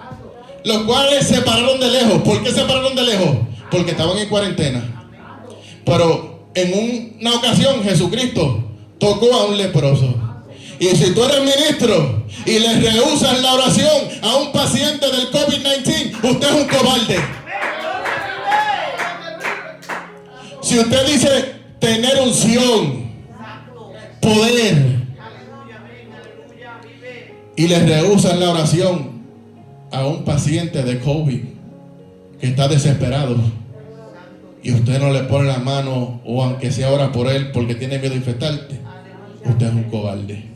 [SPEAKER 1] los cuales se pararon de lejos. ¿Por qué se pararon de lejos? Porque estaban en cuarentena. Pero en una ocasión Jesucristo tocó a un leproso. Y si tú eres ministro y le rehusas la oración a un paciente del COVID-19, usted es un cobarde. Si usted dice tener unción, poder, y le rehusan la oración a un paciente de COVID que está desesperado, y usted no le pone la mano, o aunque sea ora por él porque tiene miedo de infectarte, usted es un cobarde.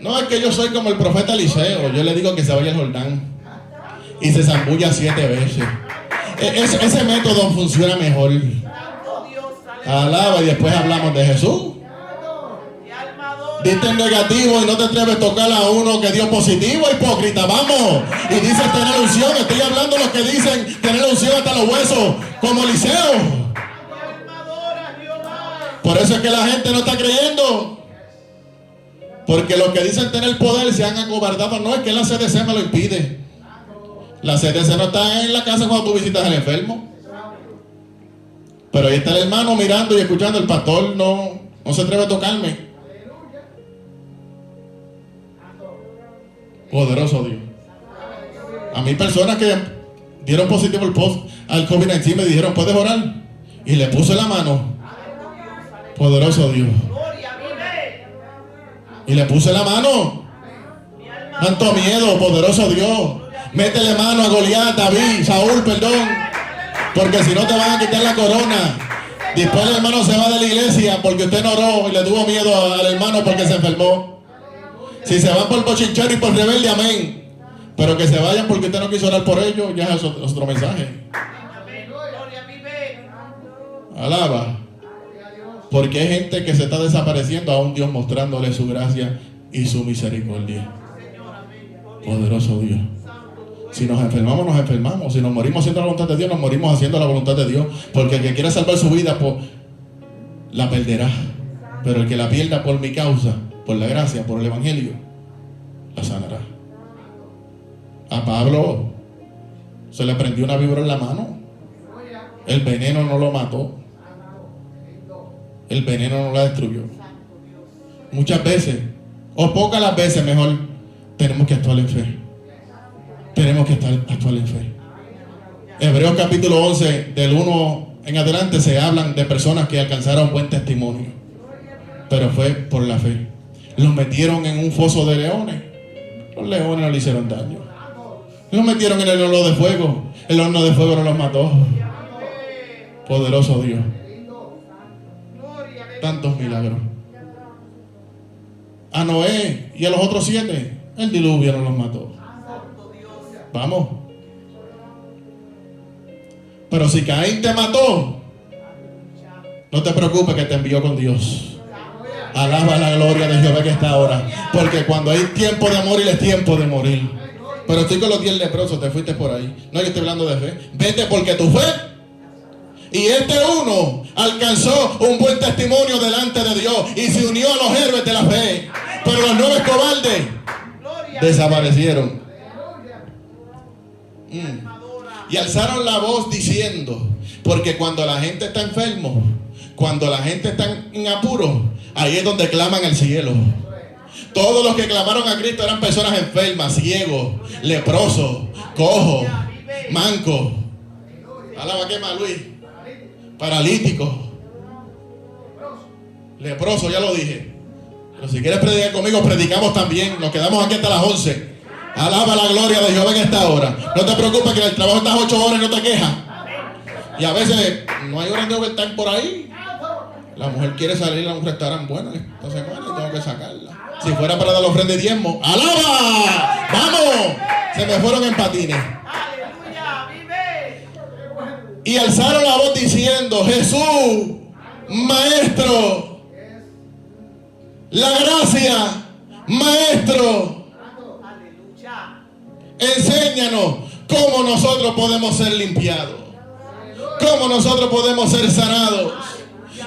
[SPEAKER 1] No, es que yo soy como el profeta Eliseo. Yo le digo que se vaya al Jordán y se zambulla 7 veces Ese método funciona mejor.
[SPEAKER 2] Santo Dios, aleluya.
[SPEAKER 1] Alaba y después hablamos de Jesús.
[SPEAKER 2] Mi alma adora.
[SPEAKER 1] Diste negativo y no te atreves a tocar a uno que dio positivo, hipócrita, vamos. Y dices tener unción. Estoy hablando de los que dicen tener unción hasta los huesos, como Eliseo.
[SPEAKER 2] Mi alma adora, Jehová.
[SPEAKER 1] Por eso es que la gente no está creyendo. Porque los que dicen tener poder se han acobardado. No es que la CDC me lo impide. La CDC no está en la casa cuando tú visitas al enfermo. Pero ahí está el hermano mirando y escuchando. El pastor no se atreve a tocarme. Poderoso Dios. A mí personas que dieron positivo al COVID-19 me dijeron, ¿puedes orar? Y le puse la mano. Poderoso Dios.
[SPEAKER 2] Gloria, vive.
[SPEAKER 1] Y le puse la mano.
[SPEAKER 2] Mi alma
[SPEAKER 1] Tanto miedo, poderoso Dios. Métele mano a Goliat, David, Saúl, perdón. Porque si no te van a quitar la corona. Después el hermano se va de la iglesia porque usted no oró y le tuvo miedo al hermano porque se enfermó. Si se van por bochinchero y por rebelde, amén. Pero que se vayan porque usted no quiso orar por ellos, ya es otro mensaje.
[SPEAKER 2] amén. Gloria, vive.
[SPEAKER 1] Alaba. Porque hay gente que se está desapareciendo, aún Dios mostrándole su gracia y su misericordia.
[SPEAKER 2] Señor, amén.
[SPEAKER 1] Poderoso Dios. Si nos enfermamos, nos enfermamos. Si nos morimos haciendo la voluntad de Dios, nos morimos haciendo la voluntad de Dios. Porque el que quiera salvar su vida, pues, la perderá. Pero el que la pierda por mi causa, por la gracia, por el evangelio, la sanará. A Pablo se le prendió una víbora en la mano. El veneno no lo mató. El veneno no la destruyó. Muchas veces, o pocas las veces mejor, tenemos que actuar en fe. Tenemos que actuar en fe. Hebreos capítulo 11, del 1 en adelante, se hablan de personas que alcanzaron buen testimonio. Pero fue por la fe. Los metieron en un foso de leones. Los leones no le hicieron daño. Los metieron en el horno de fuego. El horno de fuego no los mató. Poderoso Dios. Tantos milagros. A Noé y a los otros 7, el diluvio no los mató. Vamos. Pero si Caín te mató, no te preocupes que te envió con Dios. Alaba la gloria de Jehová que está ahora. Porque cuando hay tiempo de morir, es tiempo de morir. Pero estoy con los 10 leprosos, te fuiste por ahí. No, yo estoy hablando de fe. Vete porque tu fe. Y este uno alcanzó un buen testimonio delante de Dios y se unió a los héroes de la fe. Pero los 9 cobardes desaparecieron. Y alzaron la voz diciendo, porque cuando la gente está enfermo, cuando la gente está en apuro, ahí es donde claman al cielo. Todos los que clamaron a Cristo eran personas enfermas, ciegos, leprosos, cojos, mancos. Alaba que más, Luis. Paralíticos, leprosos, ya lo dije. Pero si quieres predicar conmigo, predicamos también. Nos quedamos aquí hasta las 11. Alaba la gloria de Jehová en esta hora. No te preocupes que en el trabajo estás 8 horas y no te quejas. Y a veces no hay horas de overtime por ahí. La mujer quiere salir a un restaurante bueno esta semana y tengo que sacarla. Si fuera para dar la ofrenda de diezmo, ¡alaba! ¡Vamos! Se me fueron en patines.
[SPEAKER 2] Aleluya, vive.
[SPEAKER 1] Y alzaron la voz diciendo, Jesús, Maestro, la gracia, Maestro,
[SPEAKER 2] Aleluya.
[SPEAKER 1] enséñanos cómo nosotros podemos ser limpiados, cómo nosotros podemos ser sanados.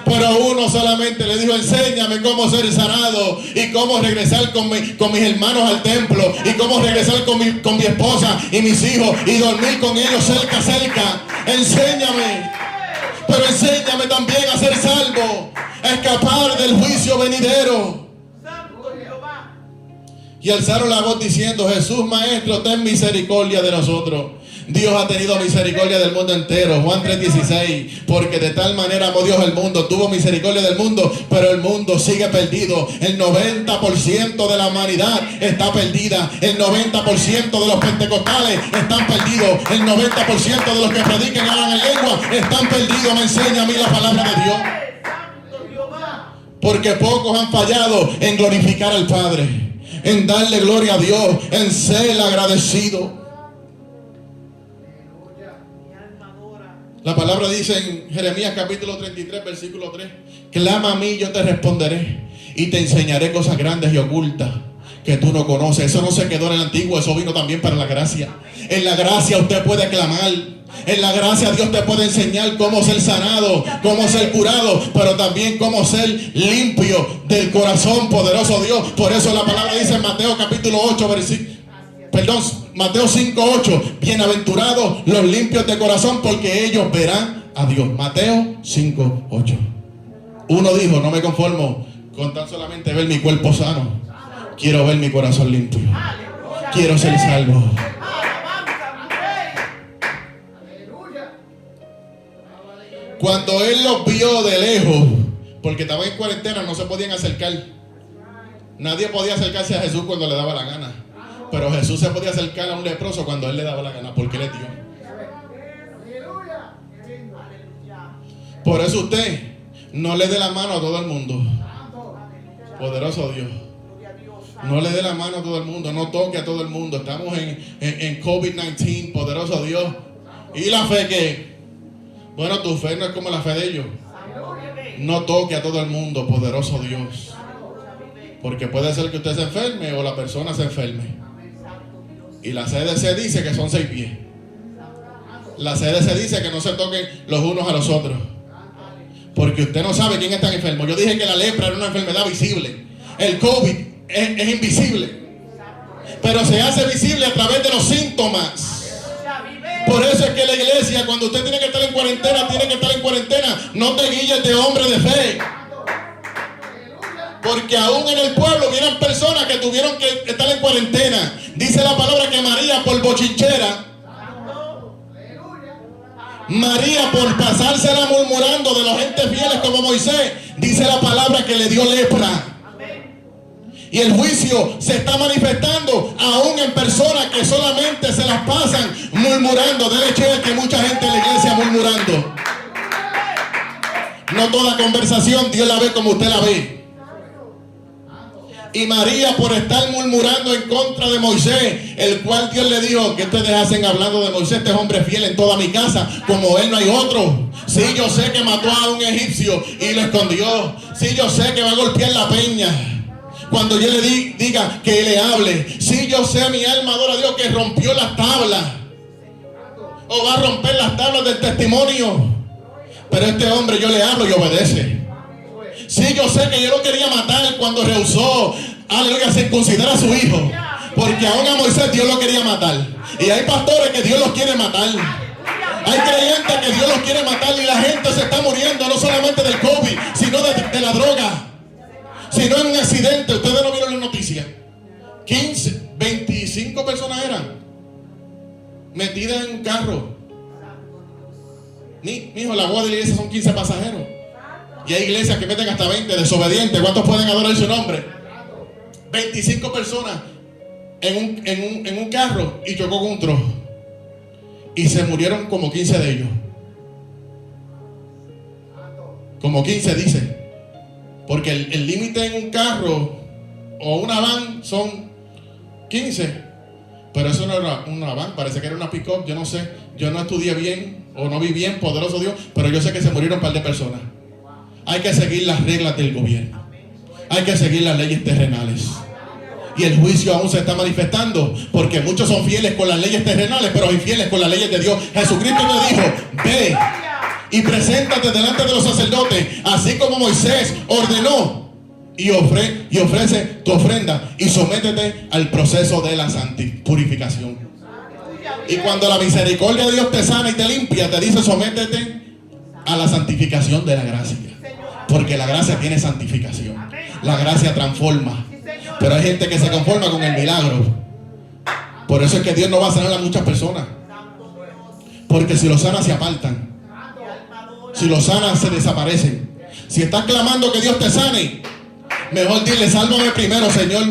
[SPEAKER 1] Pero uno solamente le dijo, enséñame cómo ser sanado y cómo regresar con mis hermanos al templo y cómo regresar con mi esposa y mis hijos y dormir con ellos cerca. Enséñame. Pero enséñame también a ser salvo, a escapar del juicio venidero.
[SPEAKER 2] Santo Jehová.
[SPEAKER 1] Y alzaron la voz diciendo, Jesús Maestro, ten misericordia de nosotros. Dios ha tenido misericordia del mundo entero. Juan 3:16. Porque de tal manera amó Dios el mundo, tuvo misericordia del mundo, pero el mundo sigue perdido. El 90% de la humanidad está perdida. El 90% de los pentecostales están perdidos. El 90% de los que predican y hablan en lengua están perdidos. Me enseña a mí la palabra de Dios.
[SPEAKER 2] Santo Jehová.
[SPEAKER 1] Porque pocos han fallado en glorificar al Padre, en darle gloria a Dios, en ser agradecido. La palabra dice en Jeremías capítulo 33, versículo 3: clama a mí, yo te responderé y te enseñaré cosas grandes y ocultas que tú no conoces. Eso no se quedó en el antiguo, eso vino también para la gracia. En la gracia usted puede clamar. En la gracia Dios te puede enseñar cómo ser sanado, cómo ser curado, pero también cómo ser limpio del corazón, poderoso Dios. Por eso la palabra dice en Mateo capítulo 8, Mateo 5:8: bienaventurados los limpios de corazón, porque ellos verán a Dios. Mateo 5:8. Uno dijo: no me conformo con tan solamente ver mi cuerpo sano, quiero ver mi corazón limpio, quiero ser salvo. Cuando él los vio de lejos, porque estaban en cuarentena, no se podían acercar. Nadie podía acercarse a Jesús cuando le daba la gana, pero Jesús se podía acercar a un leproso cuando él le daba la gana, porque él es Dios. Por eso usted no le dé la mano a todo el mundo. Poderoso Dios. No le dé la mano a todo el mundo, no toque a todo el mundo. Estamos en COVID-19, poderoso Dios. Y la fe que, bueno, tu fe no es como la fe de ellos. No toque a todo el mundo, poderoso Dios. Porque puede ser que usted se enferme o la persona se enferme. Y la CDC dice que son 6 pies. La CDC dice que no se toquen los unos a los otros. Porque usted no sabe quién está enfermo. Yo dije que la lepra era una enfermedad visible. El COVID es invisible, pero se hace visible a través de los síntomas. Por eso es que la iglesia, cuando usted tiene que estar en cuarentena, tiene que estar en cuarentena. No te guíes de hombre de fe, porque aún en el pueblo vienen personas que tuvieron que estar en cuarentena. Dice la palabra que María, por bochinchera, María, por pasársela murmurando de los gentes fieles como Moisés, dice la palabra que le dio lepra. Y el juicio se está manifestando aún en personas que solamente se las pasan murmurando. Dele che que mucha gente en la iglesia murmurando. No toda conversación Dios la ve como usted la ve. Y María, por estar murmurando en contra de Moisés, el cual Dios le dijo: ¿qué ustedes hacen hablando de Moisés? Este es hombre fiel en toda mi casa, como él no hay otro. Sí, yo sé que mató a un egipcio y lo escondió. Sí, yo sé que va a golpear la peña cuando yo le diga que le hable. Sí, yo sé, mi alma adora a Dios, que rompió las tablas, o va a romper las tablas del testimonio. Pero este hombre yo le hablo y obedece. Sí, yo sé que yo lo quería matar cuando rehusó, aleluya, circuncidar a su hijo, porque aún a Moisés Dios lo quería matar. Y hay pastores que Dios los quiere matar. Hay creyentes que Dios los quiere matar, y la gente se está muriendo no solamente del COVID, sino de la droga. Si no, en un accidente, ustedes no vieron la noticia. 15, 25 personas eran metidas en un carro. Mijo, la boda de la iglesia son 15 pasajeros. Y hay iglesias que meten hasta 20 desobedientes. ¿Cuántos pueden adorar su nombre? 25 personas en un carro, y chocó con un trozo. Y se murieron como 15 de ellos. Como 15 dice. Porque el límite en un carro o una van son 15. Pero eso no era una van, parece que era una pick-up. Yo no sé, yo no estudié bien o no vi bien, poderoso Dios, pero yo sé que se murieron un par de personas. Hay que seguir las reglas del gobierno. Hay que seguir las leyes terrenales. Y el juicio aún se está manifestando, porque muchos son fieles con las leyes terrenales, pero infieles con las leyes de Dios. Jesucristo nos dijo: ve y preséntate delante de los sacerdotes, así como Moisés ordenó, y ofrece tu ofrenda, y sométete al proceso de la purificación. Y cuando la misericordia de Dios te sana y te limpia, te dice: sométete a la santificación de la gracia, porque la gracia tiene santificación. La gracia transforma. Pero hay gente que se conforma con el milagro. Por eso es que Dios no va a sanar a muchas personas, porque si lo sana se apartan. Si lo sanan, se desaparecen. Si estás clamando que Dios te sane, mejor dile: sálvame primero, Señor,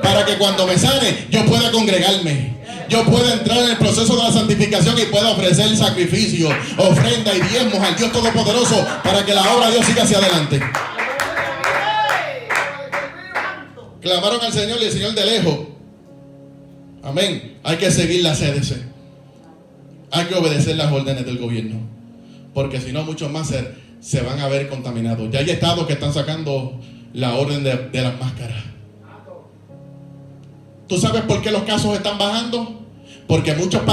[SPEAKER 1] para que cuando me sane yo pueda congregarme, yo pueda entrar en el proceso de la santificación y pueda ofrecer sacrificio, ofrenda y diezmos al Dios Todopoderoso, para que la obra de Dios siga hacia adelante. Clamaron al Señor, y el Señor de lejos. Amén. Hay que seguir la CDC. Hay que obedecer las órdenes del gobierno. porque si no muchos más se van a ver contaminados. Ya hay estados que están sacando la orden de las máscaras. ¿Tú sabes por qué los casos están bajando? Porque muchas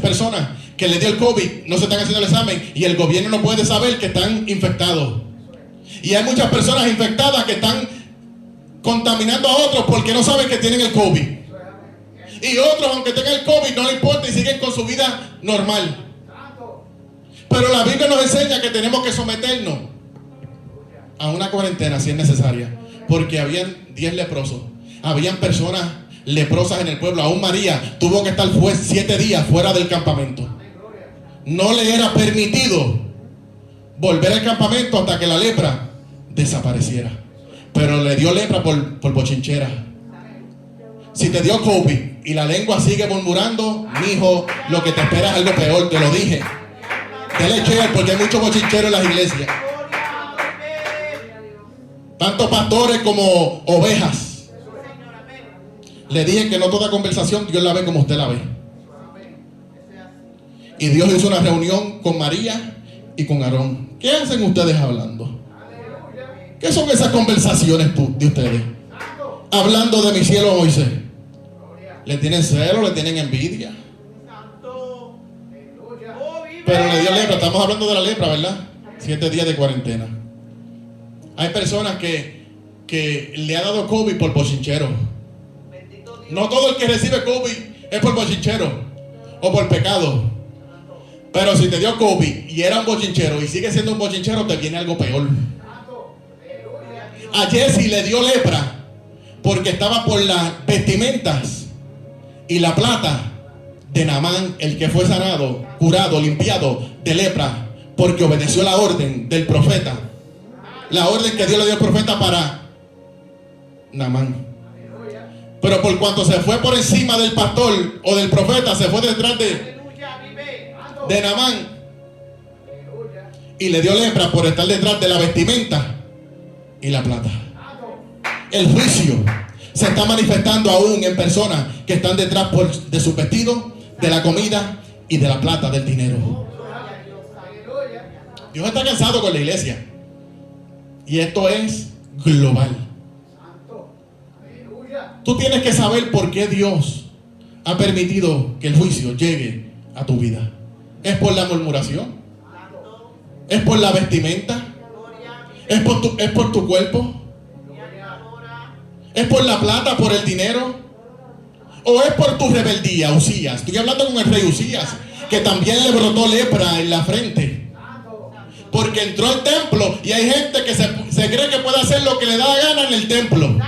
[SPEAKER 1] personas que le dio el COVID no se están haciendo el examen y el gobierno no puede saber que están infectados. Y hay muchas personas infectadas que están contaminando a otros porque no saben que tienen el COVID. Y otros, aunque tengan el COVID, no les importa y siguen con su vida normal. Pero la Biblia nos enseña que tenemos que someternos a una cuarentena si es necesaria. Porque habían 10 leprosos. Habían personas leprosas en el pueblo. Aún María tuvo que estar 7 días fuera del campamento. No le era permitido volver al campamento hasta que la lepra desapareciera. Pero le dio lepra por bochinchera. Si te dio COVID y la lengua sigue murmurando, mijo, lo que te espera es algo peor, te lo dije. Dele share porque hay muchos bochincheros en las iglesias. Tanto pastores como ovejas. Le dije que no toda conversación Dios la ve como usted la ve. Y Dios hizo una reunión con María y con Aarón. ¿Qué hacen ustedes hablando? ¿Qué son esas conversaciones de ustedes? Hablando de mi cielo Moisés. ¿Le tienen celo? ¿Le tienen envidia? Pero le dio lepra. Estamos hablando de la lepra, ¿verdad? 7 días de cuarentena. Hay personas que le ha dado COVID por bochinchero. No todo el que recibe COVID es por bochinchero o por pecado. Pero si te dio COVID y era un bochinchero y sigue siendo un bochinchero, te viene algo peor. A Jesse le dio lepra porque estaba por las vestimentas y la plata de Naamán, el que fue sanado, curado, limpiado de lepra, porque obedeció la orden del profeta. La orden que Dios le dio al profeta para Naamán. Pero por cuanto se fue por encima del pastor o del profeta, se fue detrás de Naamán y le dio lepra por estar detrás de la vestimenta y la plata. El juicio se está manifestando aún en personas que están detrás de su vestido, de la comida y de la plata, del dinero. Dios está cansado con la iglesia. Y esto es global. Tú tienes que saber por qué Dios ha permitido que el juicio llegue a tu vida. ¿Es por la murmuración? ¿Es por la vestimenta? ¿Es por tu cuerpo? ¿Es por la plata, por el dinero? ¿O es por tu rebeldía, Usías? Estoy hablando con el rey Usías, que también le brotó lepra en la frente. Porque entró al templo y hay gente que se cree que puede hacer lo que le da la gana en el templo.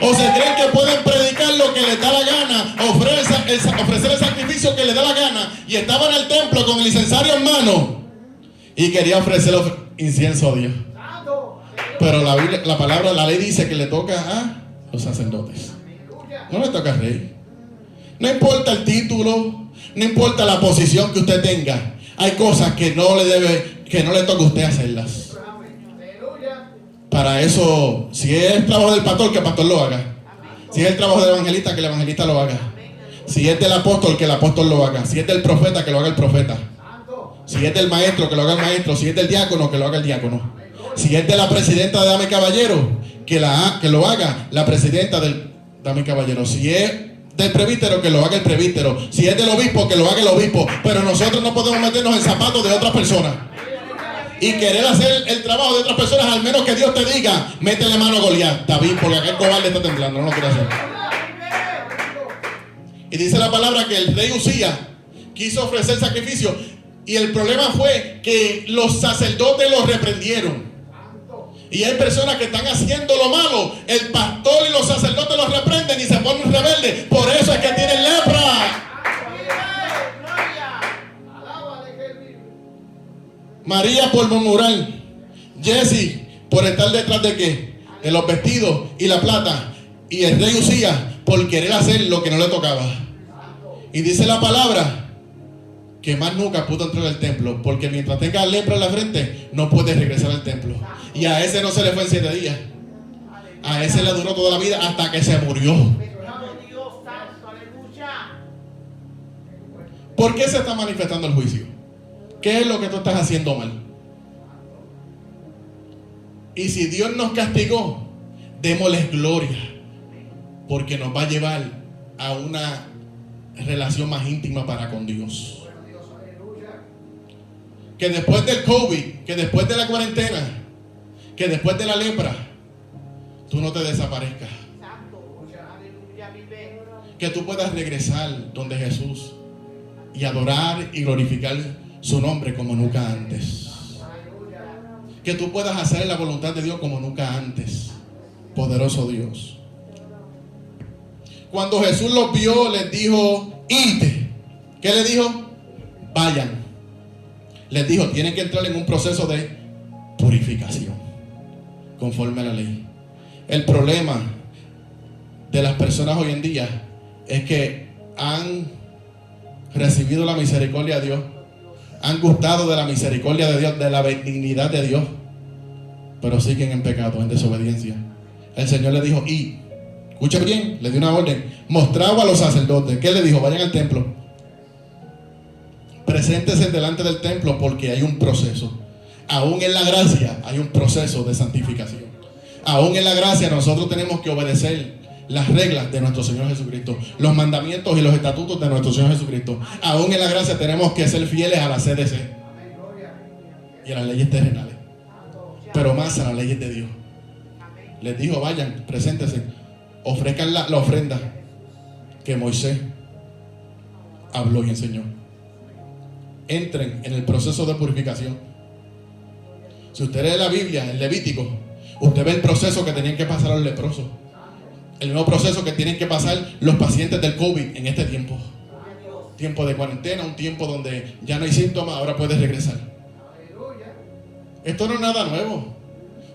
[SPEAKER 1] O se creen que pueden predicar lo que les da la gana, ofrecer el sacrificio que les da la gana. Y estaban en el templo con el incensario en mano y quería ofrecer incienso a Dios. Pero la palabra, la ley dice que le toca a los sacerdotes. No le toca al rey. No importa el título, no importa la posición que usted tenga. Hay cosas que no le toca a usted hacerlas. Para eso, si es el trabajo del pastor, que el pastor lo haga. Si es el trabajo del evangelista, que el evangelista lo haga. Si es del apóstol, que el apóstol lo haga. Si es del profeta, que lo haga el profeta. Si es del maestro, que lo haga el maestro. Si es del diácono, que lo haga el diácono. Si es de la presidenta de Dama y Caballero, que lo haga la presidenta del Dama y Caballero. Si es del presbítero, que lo haga el presbítero. Si es del obispo, que lo haga el obispo. Pero nosotros no podemos meternos en zapatos de otras personas y querer hacer el trabajo de otras personas, al menos que Dios te diga, métele mano a Goliat, David, porque aquel cobarde está temblando, no lo quiere hacer. Y dice la palabra que el rey Usías quiso ofrecer sacrificio y el problema fue que los sacerdotes los reprendieron. Y hay personas que están haciendo lo malo, el pastor y los sacerdotes los reprenden y se ponen rebeldes. Por eso es que tienen lepra. María por murmurar, Jesse por estar detrás de qué, de los vestidos y la plata, y el rey Usías por querer hacer lo que no le tocaba. Y dice la palabra que más nunca pudo entrar al templo, porque mientras tenga lepra en la frente no puede regresar al templo. Y a ese no se le fue en 7 días, a ese le duró toda la vida hasta que se murió. ¿Por qué se está manifestando el juicio? ¿Qué es lo que tú estás haciendo mal? Y si Dios nos castigó, démosles gloria, porque nos va a llevar a una relación más íntima para con Dios. Que después del COVID, que después de la cuarentena, que después de la lepra, tú no te desaparezcas. Que tú puedas regresar donde Jesús y adorar y glorificar su nombre como nunca antes. Que tú puedas hacer la voluntad de Dios como nunca antes. Poderoso Dios. Cuando Jesús los vio, les dijo: ide. ¿Qué le dijo? Vayan. Les dijo: tienen que entrar en un proceso de purificación conforme a la ley. El problema de las personas hoy en día es que han recibido la misericordia de Dios, han gustado de la misericordia de Dios, de la benignidad de Dios, pero siguen en pecado, en desobediencia. El Señor le dijo: y escucha bien, le dio una orden, mostraba a los sacerdotes. ¿Qué le dijo? Vayan al templo, preséntese delante del templo, porque hay un proceso. Aún en la gracia hay un proceso de santificación. Aún en la gracia nosotros tenemos que obedecer las reglas de nuestro Señor Jesucristo, los mandamientos y los estatutos de nuestro Señor Jesucristo. Aún en la gracia tenemos que ser fieles a la CDC y a las leyes terrenales, pero más a las leyes de Dios. Les dijo: vayan, preséntense, ofrezcan la ofrenda que Moisés habló y enseñó. Entren en el proceso de purificación. Si usted lee la Biblia, en Levítico, usted ve el proceso que tenían que pasar los leprosos, el nuevo proceso que tienen que pasar los pacientes del COVID en este tiempo. Tiempo de cuarentena, un tiempo donde ya no hay síntomas, ahora puedes regresar. Esto no es nada nuevo.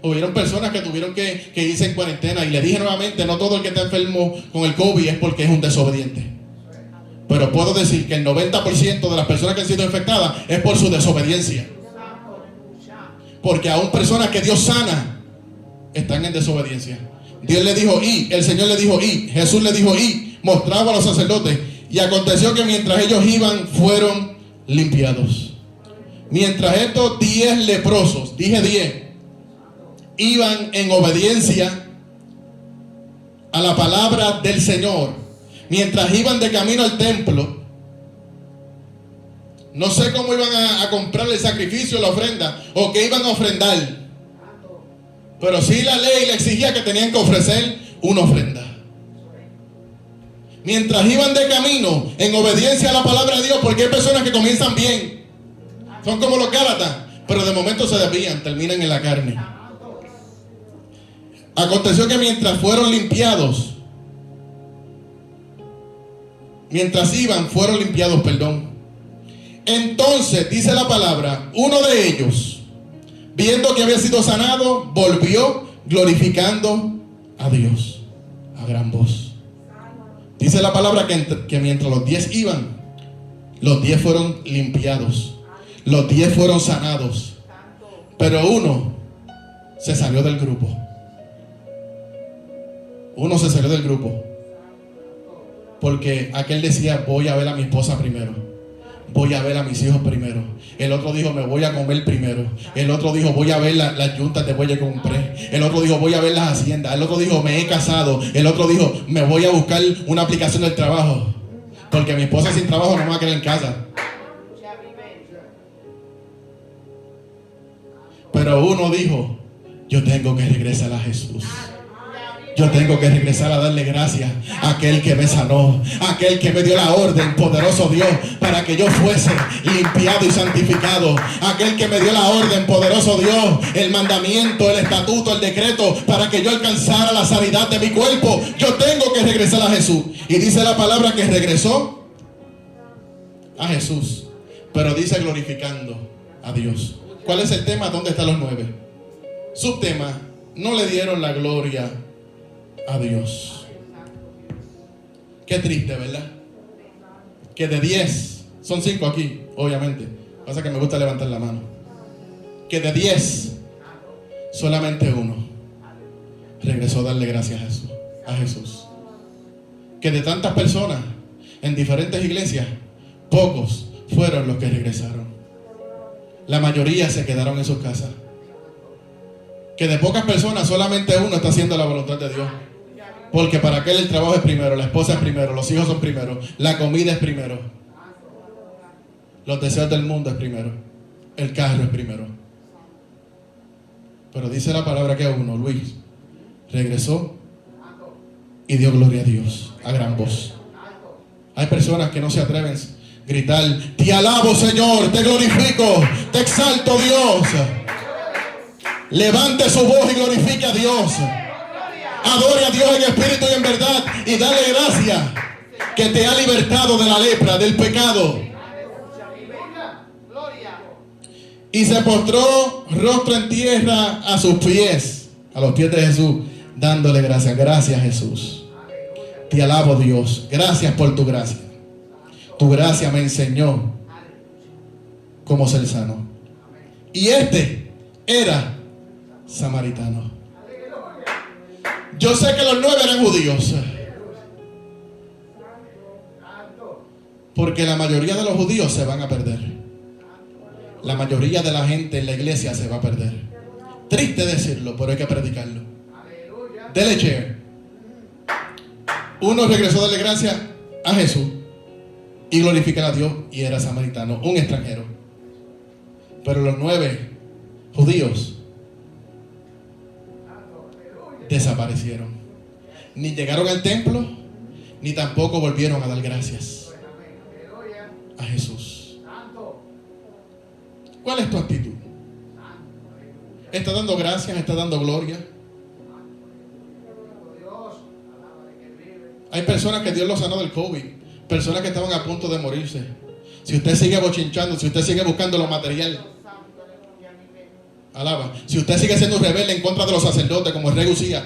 [SPEAKER 1] Hubieron personas que tuvieron que irse en cuarentena, y le dije nuevamente: no todo el que está enfermo con el COVID es porque es un desobediente. Pero puedo decir que el 90% de las personas que han sido infectadas es por su desobediencia. Porque aún personas que Dios sana están en desobediencia. Dios le dijo: y, el Señor le dijo: y, Jesús le dijo: y, mostraba a los sacerdotes. Y aconteció que mientras ellos iban, fueron limpiados. Mientras estos 10 leprosos, dije 10, iban en obediencia a la palabra del Señor, mientras iban de camino al templo, no sé cómo iban a comprar el sacrificio, la ofrenda, o qué iban a ofrendar, pero sí la ley le exigía que tenían que ofrecer una ofrenda. Mientras iban de camino en obediencia a la palabra de Dios, porque hay personas que comienzan bien, son como los Gálatas, pero de momento se desvían, terminan en la carne. Aconteció que mientras fueron limpiados, mientras iban, fueron limpiados, perdón. Entonces, dice la palabra, uno de ellos, viendo que había sido sanado, volvió glorificando a Dios a gran voz. Dice la palabra que mientras los 10 iban, los 10 fueron limpiados, los 10 fueron sanados, pero uno se salió del grupo. Uno se salió del grupo porque aquel decía: voy a ver a mi esposa primero, voy a ver a mis hijos primero. El otro dijo: me voy a comer primero. El otro dijo: voy a ver las yuntas de buey que compré. El otro dijo: voy a ver las haciendas. El otro dijo: me he casado. El otro dijo: me voy a buscar una aplicación del trabajo, porque mi esposa sin trabajo no me va a quedar en casa. Pero uno dijo: yo tengo que regresar a Jesús. Yo tengo que regresar a darle gracias a aquel que me sanó, a aquel que me dio la orden, poderoso Dios, para que yo fuese limpiado y santificado. Aquel que me dio la orden, poderoso Dios, el mandamiento, el estatuto, el decreto, para que yo alcanzara la sanidad de mi cuerpo. Yo tengo que regresar a Jesús. Y dice la palabra que regresó a Jesús, pero dice glorificando a Dios. ¿Cuál es el tema? ¿Dónde están los 9? Subtema: no le dieron la gloria a Dios. Qué triste, ¿verdad? Que de 10, son 5 aquí, obviamente, pasa que me gusta levantar la mano, que de 10 solamente uno regresó a darle gracias a Jesús. Que de tantas personas en diferentes iglesias, pocos fueron los que regresaron. la mayoría se quedaron en sus casas. Que de pocas personas solamente uno está haciendo la voluntad de Dios. Porque para aquel el trabajo es primero, la esposa es primero, los hijos son primero, la comida es primero, los deseos del mundo es primero, el carro es primero. Pero dice la palabra que uno, Luis, regresó y dio gloria a Dios a gran voz. Hay personas que no se atreven a gritar: te alabo, Señor, te glorifico, te exalto, Dios. Levante su voz y glorifique a Dios. Adore a Dios en espíritu y en verdad, y dale gracias que te ha libertado de la lepra, del pecado. Y se postró rostro en tierra a sus pies, a los pies de Jesús, dándole gracias. Gracias, Jesús. Te alabo, Dios. Gracias por tu gracia. Tu gracia me enseñó cómo ser sano. Y este era samaritano. Yo sé que los 9 eran judíos, porque la mayoría de los judíos se van a perder. La mayoría de la gente en la iglesia se va a perder. Triste decirlo, pero hay que predicarlo. Dele share. Uno regresó a darle gracias a Jesús y glorificar a Dios, y era samaritano, un extranjero. Pero los 9 judíos desaparecieron. Ni llegaron al templo, ni tampoco volvieron a dar gracias a Jesús. ¿Cuál es tu actitud? ¿Estás dando gracias? ¿Estás dando gloria? Hay personas que Dios los sanó del COVID, personas que estaban a punto de morirse. Si usted sigue bochinchando, si usted sigue buscando lo material, alaba. Si usted sigue siendo un rebelde en contra de los sacerdotes como el rey Usías,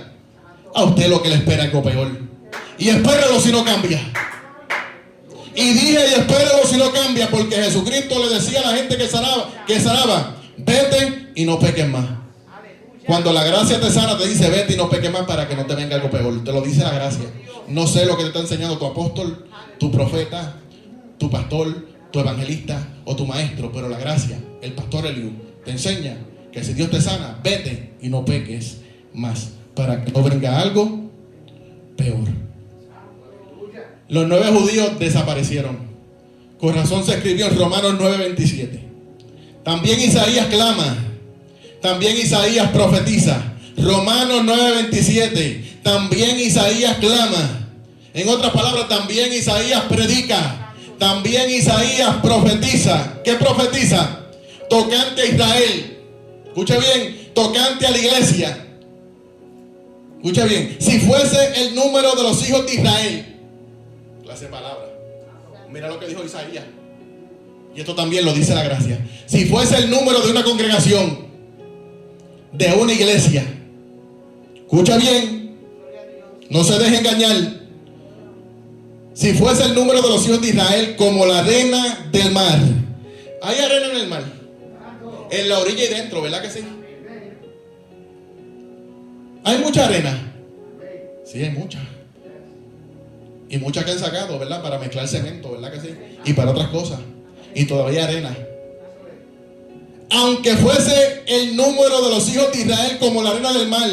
[SPEAKER 1] a usted lo que le espera es algo peor. Y espérelo si no cambia. Y dije, y espérelo si no cambia, porque Jesucristo le decía a la gente que sanaba, vete y no peques más. Cuando la gracia te sana, te dice vete y no peques más para que no te venga algo peor. Te lo dice la gracia. No sé lo que te está enseñando tu apóstol, tu profeta, tu pastor, tu evangelista o tu maestro, pero la gracia, el pastor Eliú, te enseña que si Dios te sana, vete y no peques más, para que no venga algo peor. Los 9 judíos desaparecieron. Con razón se escribió en Romanos 9:27. También Isaías clama. También Isaías profetiza. Romanos 9:27. También Isaías clama. En otras palabras, también Isaías predica. También Isaías profetiza. ¿Qué profetiza? Tocante a Israel. Escucha bien, tocante a la iglesia. Escucha bien, si fuese el número de los hijos de Israel, clase de palabra, mira lo que dijo Isaías, y esto también lo dice la gracia. Si fuese el número de una congregación, de una iglesia, escucha bien, no se deje engañar. Si fuese el número de los hijos de Israel como la arena del mar. ¿Hay arena en el mar? En la orilla y dentro, ¿verdad que sí? ¿Hay mucha arena? Sí, hay mucha. Y mucha que han sacado, ¿verdad? Para mezclar cemento, ¿verdad que sí? Y para otras cosas. Y todavía arena. Aunque fuese el número de los hijos de Israel como la arena del mar,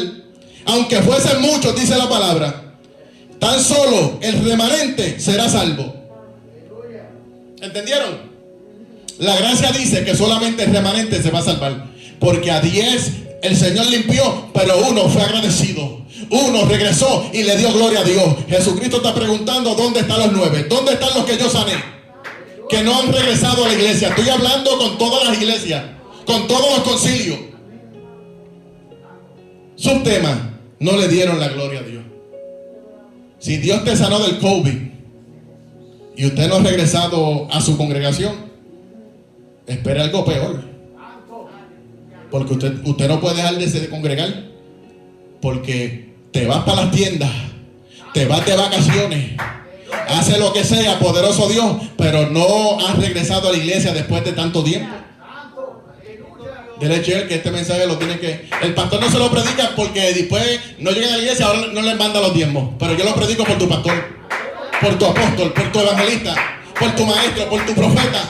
[SPEAKER 1] aunque fuesen muchos, dice la palabra, tan solo el remanente será salvo. ¿Entendieron? La gracia dice que solamente el remanente se va a salvar. Porque a 10 el Señor limpió, pero uno fue agradecido. Uno regresó y le dio gloria a Dios. Jesucristo está preguntando: ¿dónde están los 9? ¿Dónde están los que yo sané? Que no han regresado a la iglesia. Estoy hablando con todas las iglesias, con todos los concilios. Subtema: no le dieron la gloria a Dios. Si Dios te sanó del COVID y usted no ha regresado a su congregación, espere algo peor. Porque usted no puede dejar de congregar, porque te vas para las tiendas, te vas de vacaciones, hace lo que sea, poderoso Dios, pero no has regresado a la iglesia después de tanto tiempo. Dile que este mensaje lo tiene que... El pastor no se lo predica porque después no llegan a la iglesia, ahora no les manda los diezmos. Pero yo lo predico por tu pastor, por tu apóstol, por tu evangelista, por tu maestro, por tu profeta.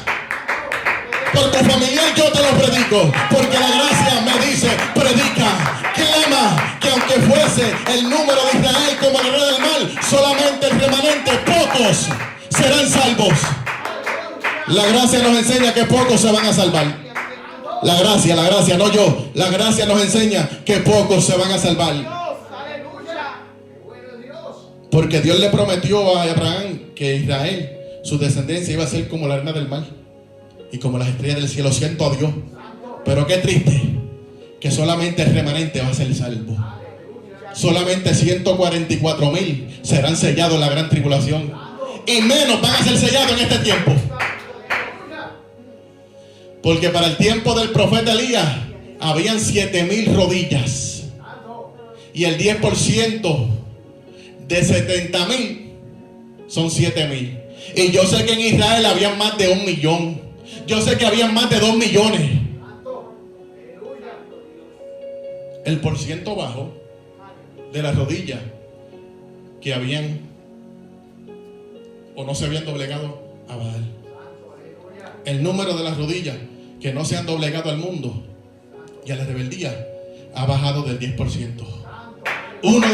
[SPEAKER 1] por tu familiar yo te lo predico, porque la gracia me dice, predica, clama, que aunque fuese el número de Israel como el rey del mal, solamente el remanente, pocos serán salvos. La gracia nos enseña que pocos se van a salvar. La gracia, no yo. La gracia nos enseña que pocos se van a salvar. Porque Dios le prometió a Abraham que Israel, su descendencia, iba a ser como la arena del mar y como las estrellas del cielo. Siento a Dios. Pero qué triste que solamente el remanente va a ser salvo. Solamente 144,000 serán sellados en la gran tribulación. Y menos van a ser sellados en este tiempo. Porque para el tiempo del profeta Elías habían 7,000 rodillas. Y el 10% de 70,000 son 7,000. Y yo sé que en Israel había más de 1 millón. Yo sé que había más de 2 millones. El porciento bajo de las rodillas que habían o no se habían doblegado a Baal. El número de las rodillas que no se han doblegado al mundo y a la rebeldía ha bajado del 10%. Uno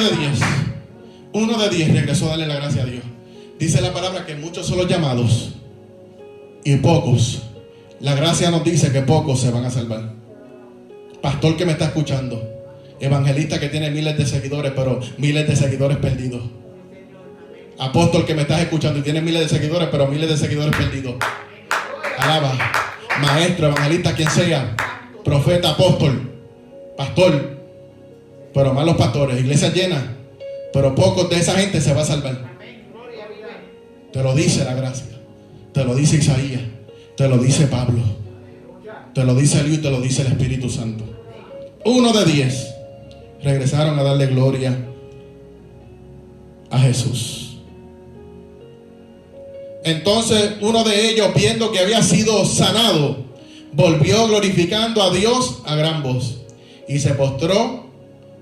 [SPEAKER 1] de 10 regresó a darle la gracia a Dios. Dice la palabra que muchos son los llamados y pocos. La gracia nos dice que pocos se van a salvar. Pastor que me está escuchando, evangelista que tiene miles de seguidores, pero miles de seguidores perdidos. Apóstol que me estás escuchando y tiene miles de seguidores, pero miles de seguidores perdidos. Alaba. Maestro, evangelista, quien sea, profeta, apóstol, pastor, pero más los pastores, iglesia llena, pero pocos de esa gente se va a salvar. Te lo dice la gracia, te lo dice Isaías, te lo dice Pablo, te lo dice Dios y te lo dice el Espíritu Santo. 1 de 10 regresaron a darle gloria a Jesús. Entonces uno de ellos, viendo que había sido sanado, volvió glorificando a Dios a gran voz y se postró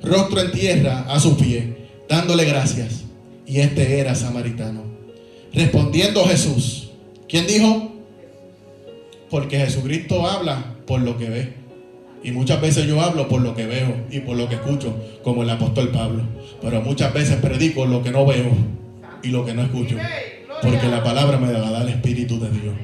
[SPEAKER 1] rostro en tierra a sus pies, dándole gracias. Y este era samaritano. Respondiendo Jesús, ¿quién dijo? Porque Jesucristo habla por lo que ve. Y muchas veces yo hablo por lo que veo y por lo que escucho, como el apóstol Pablo. Pero muchas veces predico lo que no veo y lo que no escucho. Porque la palabra me la da el Espíritu de Dios.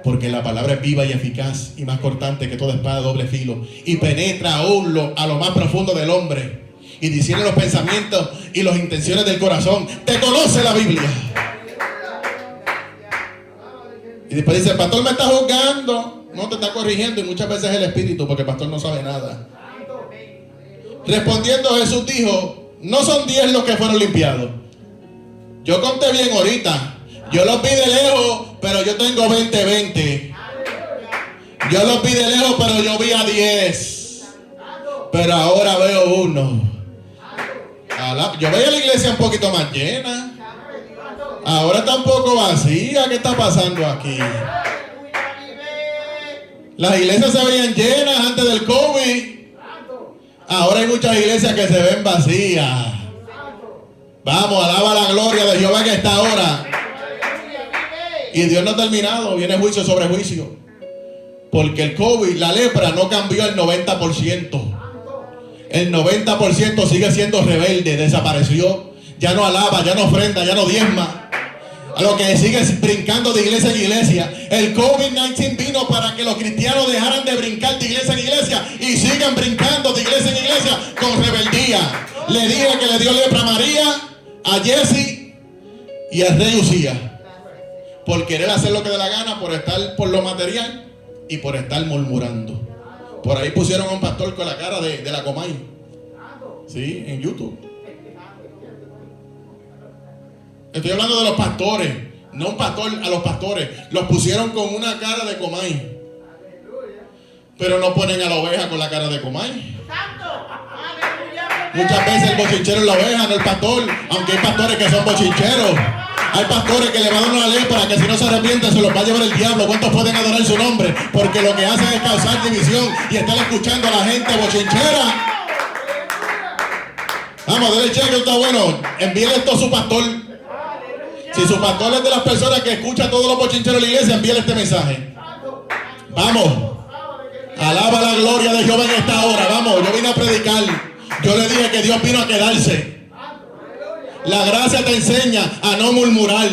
[SPEAKER 1] Porque la palabra es viva y eficaz y más cortante que toda espada de doble filo. Y penetra aún a lo más profundo del hombre. Y discierne los pensamientos y las intenciones del corazón. Te conoce la Biblia. Y después dice, el pastor me está juzgando. No, te está corrigiendo. Y muchas veces es el Espíritu, porque el pastor no sabe nada. Respondiendo Jesús dijo, no son 10 los que fueron limpiados. Yo conté bien ahorita. Yo los vi de lejos, pero yo tengo 20. Yo los vi de lejos, pero yo vi a 10. Pero ahora veo uno. Yo veía la iglesia un poquito más llena. Ahora está un poco vacía. ¿Qué está pasando aquí? Las iglesias se veían llenas antes del COVID. Ahora hay muchas iglesias que se ven vacías. Vamos, alaba la gloria de Jehová que está ahora. Y Dios no ha terminado, viene juicio sobre juicio. Porque el COVID, la lepra, no cambió el 90%. El 90% sigue siendo rebelde, desapareció. Ya no alaba, ya no ofrenda, ya no diezma. A lo que sigue brincando de iglesia en iglesia. El COVID-19 vino para que los cristianos dejaran de brincar de iglesia en iglesia y sigan brincando de iglesia en iglesia con rebeldía. Le dije que le dio lepra a María, a Jesse y al rey Usías. Por querer hacer lo que dé la gana, por estar por lo material y por estar murmurando. Por ahí pusieron a un pastor con la cara de la Comay. Sí, en YouTube. Estoy hablando de los pastores. No un pastor, a los pastores. Los pusieron con una cara de Comay. Pero no ponen a la oveja con la cara de Comay. Muchas veces el bochinchero es la oveja, no el pastor. Aunque hay pastores que son bochincheros. Hay pastores que le van a dar una lepra, que si no se arrepienten se los va a llevar el diablo. ¿Cuántos pueden adorar su nombre? Porque lo que hacen es causar división y estar escuchando a la gente bochinchera. Vamos, dele cheque, está bueno. Envíele esto a su pastor. Si su pastor es de las personas que escucha a todos los bochincheros de la iglesia, envíele este mensaje. Vamos. Alaba la gloria de Jehová en esta hora. Vamos, yo vine a predicar. Yo le dije que Dios vino a quedarse. La gracia te enseña a no murmurar,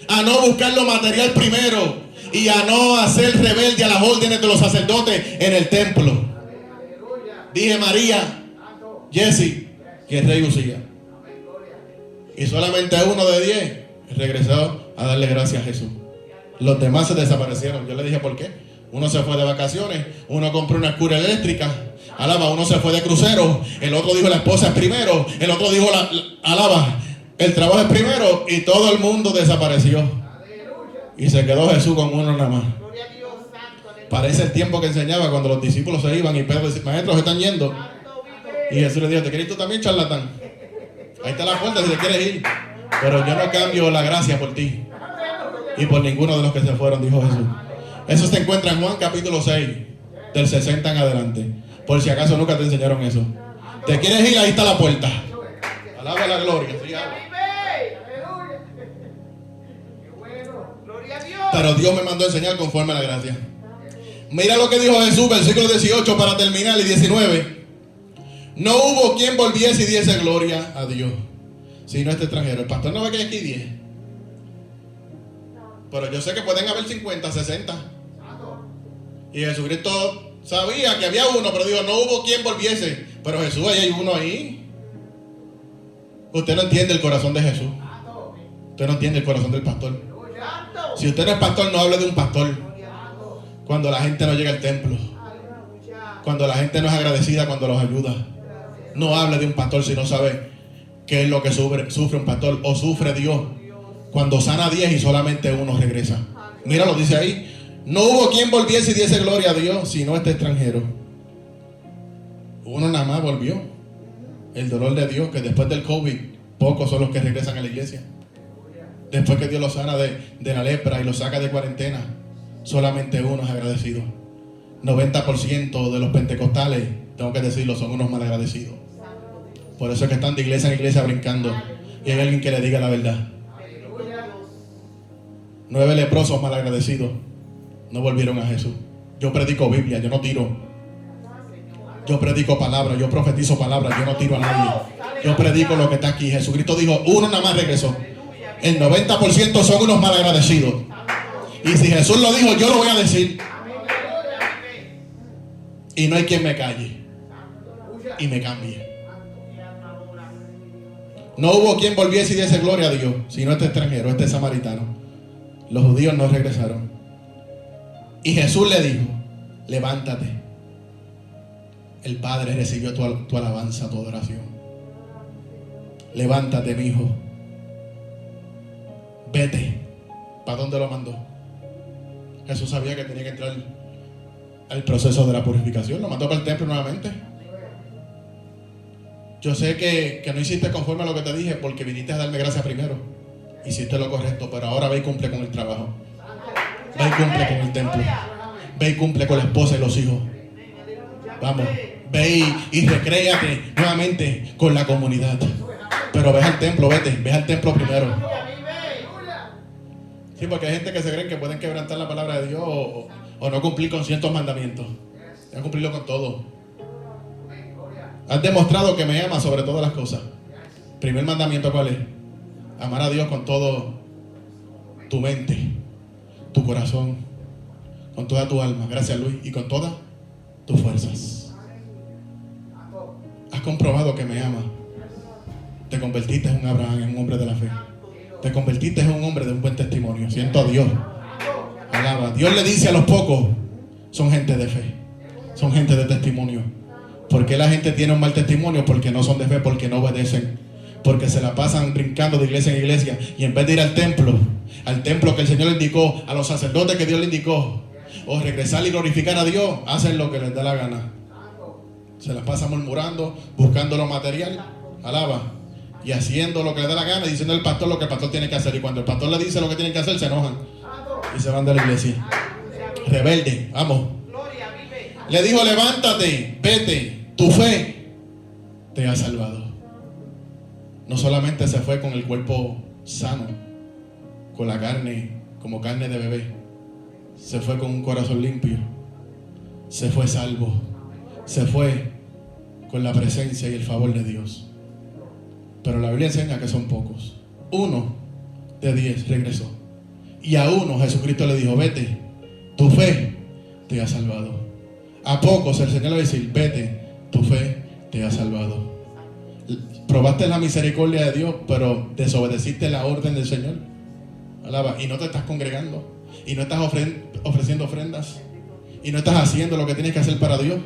[SPEAKER 1] a no buscar lo material primero y a no hacer rebelde a las órdenes de los sacerdotes en el templo. Dije María, Jesse y el rey Usía. Y solamente uno de 10 regresó a darle gracias a Jesús. Los demás se desaparecieron. Yo le dije por qué. Uno se fue de vacaciones, uno compró una escura eléctrica. Alaba, uno se fue de crucero, el otro dijo la esposa es primero, el otro dijo alaba, el trabajo es primero, y todo el mundo desapareció. Y se quedó Jesús con uno nada más. Parece el tiempo que enseñaba cuando los discípulos se iban y Pedro dice, maestros, se están yendo. Y Jesús le dijo, ¿te quieres ir tú también, charlatán? Ahí está la puerta si te quieres ir. Pero yo no cambio la gracia por ti y por ninguno de los que se fueron, dijo Jesús. Eso se encuentra en Juan capítulo 6, del 60 en adelante. Por si acaso nunca te enseñaron eso. ¿Te quieres ir? Ahí está la puerta. Alaba la gloria. ¿Sí? Pero Dios me mandó a enseñar conforme a la gracia. Mira lo que dijo Jesús, versículo 18 para terminar y 19. No hubo quien volviese y diese gloria a Dios, sino este extranjero. El pastor no ve que hay aquí 10. Pero yo sé que pueden haber 50, 60. Y Jesucristo sabía que había uno, pero dijo, no hubo quien volviese. Pero Jesús, ahí hay uno ahí. Usted no entiende el corazón de Jesús. Usted no entiende el corazón del pastor. Si usted no es pastor, no hable de un pastor. Cuando la gente no llega al templo, cuando la gente no es agradecida cuando los ayuda, no hable de un pastor si no sabe qué es lo que sufre un pastor o sufre Dios cuando sana 10 y solamente uno regresa. Mira, lo dice ahí. No hubo quien volviese y diese gloria a Dios, sino este extranjero. Uno nada más volvió. El dolor de Dios, que después del COVID, pocos son los que regresan a la iglesia. Después que Dios los sana de la lepra y los saca de cuarentena, solamente uno es agradecido. 90% de los pentecostales, tengo que decirlo, son unos malagradecidos. Por eso es que están de iglesia en iglesia brincando. Y hay alguien que le diga la verdad. 9 leprosos malagradecidos no volvieron a Jesús. Yo predico Biblia, yo no tiro. Yo predico palabra, yo profetizo palabra, yo no tiro a nadie. Yo predico lo que está aquí. Jesucristo dijo, uno nada más regresó. El 90% son unos malagradecidos. Y si Jesús lo dijo, yo lo voy a decir. Y no hay quien me calle y me cambie. No hubo quien volviese y diese gloria a Dios, sino este extranjero, este samaritano. Los judíos no regresaron. Y Jesús le dijo, levántate. El Padre recibió tu alabanza, tu adoración. Levántate, mi hijo. Vete. ¿Para dónde lo mandó? Jesús sabía que tenía que entrar al proceso de la purificación. Lo mandó para el templo nuevamente. Yo sé que no hiciste conforme a lo que te dije porque viniste a darme gracias primero. Hiciste lo correcto, pero ahora ve y cumple con el trabajo. Ve y cumple con el templo. Ve y cumple con la esposa y los hijos. Vamos, ve y recréate nuevamente con la comunidad. Pero ve al templo, ve al templo primero. Sí, porque hay gente que se cree que pueden quebrantar la palabra de Dios o no cumplir con ciertos mandamientos. Hay que cumplirlo con todo. Has demostrado que me amas sobre todas las cosas. Primer mandamiento, ¿cuál es? Amar a Dios con todo tu mente, tu corazón, con toda tu alma, gracias Luis, y con todas tus fuerzas. Has comprobado que me amas. Te convertiste en un Abraham, en un hombre de la fe. Te convertiste en un hombre de un buen testimonio. Siento a Dios. Alaba. Dios le dice a los pocos, son gente de fe, son gente de testimonio. ¿Por qué la gente tiene un mal testimonio? Porque no son de fe, porque no obedecen, porque se la pasan brincando de iglesia en iglesia y en vez de ir al templo que el Señor le indicó, a los sacerdotes que Dios le indicó, o regresar y glorificar a Dios, hacen lo que les da la gana. Se la pasan murmurando, buscando lo material, alaba, y haciendo lo que les da la gana, y diciendo al pastor lo que el pastor tiene que hacer. Y cuando el pastor le dice lo que tienen que hacer, se enojan y se van de la iglesia. Rebelde, vamos. Le dijo, levántate, vete, tu fe te ha salvado. No solamente se fue con el cuerpo sano, con la carne, como carne de bebé, se fue con un corazón limpio, se fue salvo, se fue con la presencia y el favor de Dios. Pero la Biblia enseña que son pocos. 1 de 10 regresó. Y a uno Jesucristo le dijo: vete, tu fe te ha salvado. A pocos el Señor le va a decir: vete, tu fe te ha salvado. Probaste la misericordia de Dios, pero desobedeciste la orden del Señor. Alaba. Y no te estás congregando, y no estás ofreciendo ofrendas, y no estás haciendo lo que tienes que hacer para Dios,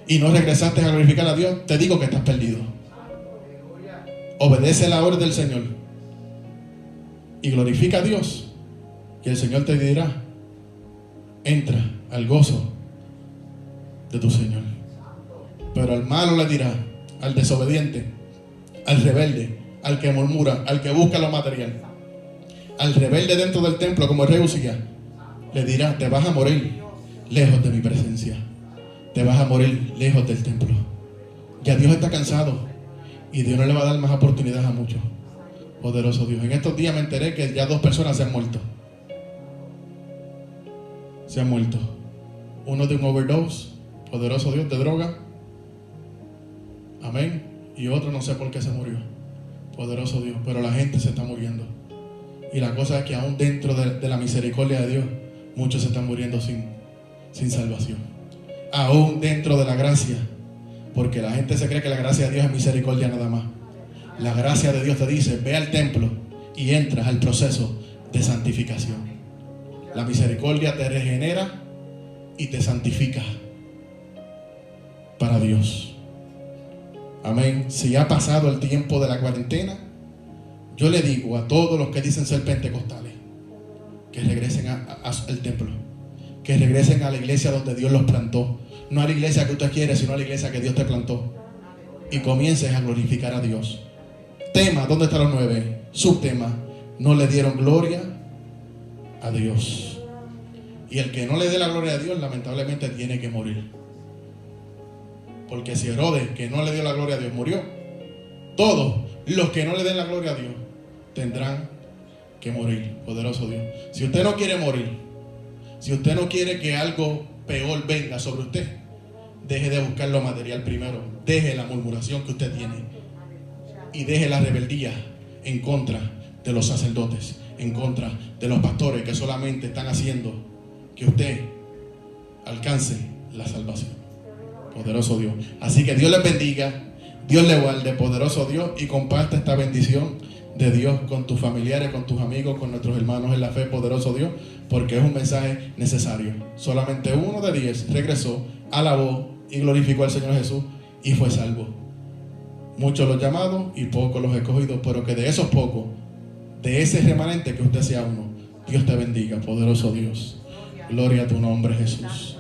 [SPEAKER 1] y no regresaste a glorificar a Dios. Te digo que estás perdido. Obedece la orden del Señor y glorifica a Dios, y el Señor te dirá: entra al gozo de tu Señor. Pero al malo le dirá, al desobediente, al rebelde, al que murmura, al que busca lo material, al rebelde dentro del templo como el rey Uzías, le dirá: te vas a morir lejos de mi presencia, te vas a morir lejos del templo. Ya Dios está cansado y Dios no le va a dar más oportunidades a muchos. Poderoso Dios. En estos días me enteré que ya 2 personas se han muerto. Se han muerto. Uno de un overdose, poderoso Dios, de droga. Amén. Y otro no sé por qué se murió. Poderoso Dios. Pero la gente se está muriendo. Y la cosa es que aún dentro de la misericordia de Dios, muchos se están muriendo sin salvación. Aún dentro de la gracia. Porque la gente se cree que la gracia de Dios es misericordia nada más. La gracia de Dios te dice: ve al templo y entras al proceso de santificación. La misericordia te regenera y te santifica para Dios. Amén. Si ha pasado el tiempo de la cuarentena, yo le digo a todos los que dicen ser pentecostales que regresen al templo, que regresen a la iglesia donde Dios los plantó. No a la iglesia que usted quiere, sino a la iglesia que Dios te plantó. Y comiences a glorificar a Dios. Tema, ¿dónde están los 9? Subtema: no le dieron gloria a Dios. Y el que no le dé la gloria a Dios, lamentablemente tiene que morir. Porque si Herodes, que no le dio la gloria a Dios, murió, todos los que no le den la gloria a Dios tendrán que morir. Poderoso Dios. Si usted no quiere morir, si usted no quiere que algo peor venga sobre usted, deje de buscar lo material primero. Deje la murmuración que usted tiene y deje la rebeldía en contra de los sacerdotes, en contra de los pastores que solamente están haciendo que usted alcance la salvación. Poderoso Dios. Así que Dios les bendiga, Dios les guarde, poderoso Dios, y comparte esta bendición de Dios con tus familiares, con tus amigos, con nuestros hermanos en la fe, poderoso Dios, porque es un mensaje necesario. Solamente 1 de 10 regresó, alabó y glorificó al Señor Jesús y fue salvo. Muchos los llamados y pocos los escogidos, pero que de esos pocos, de ese remanente, que usted sea uno. Dios te bendiga, poderoso Dios. Gloria a tu nombre, Jesús.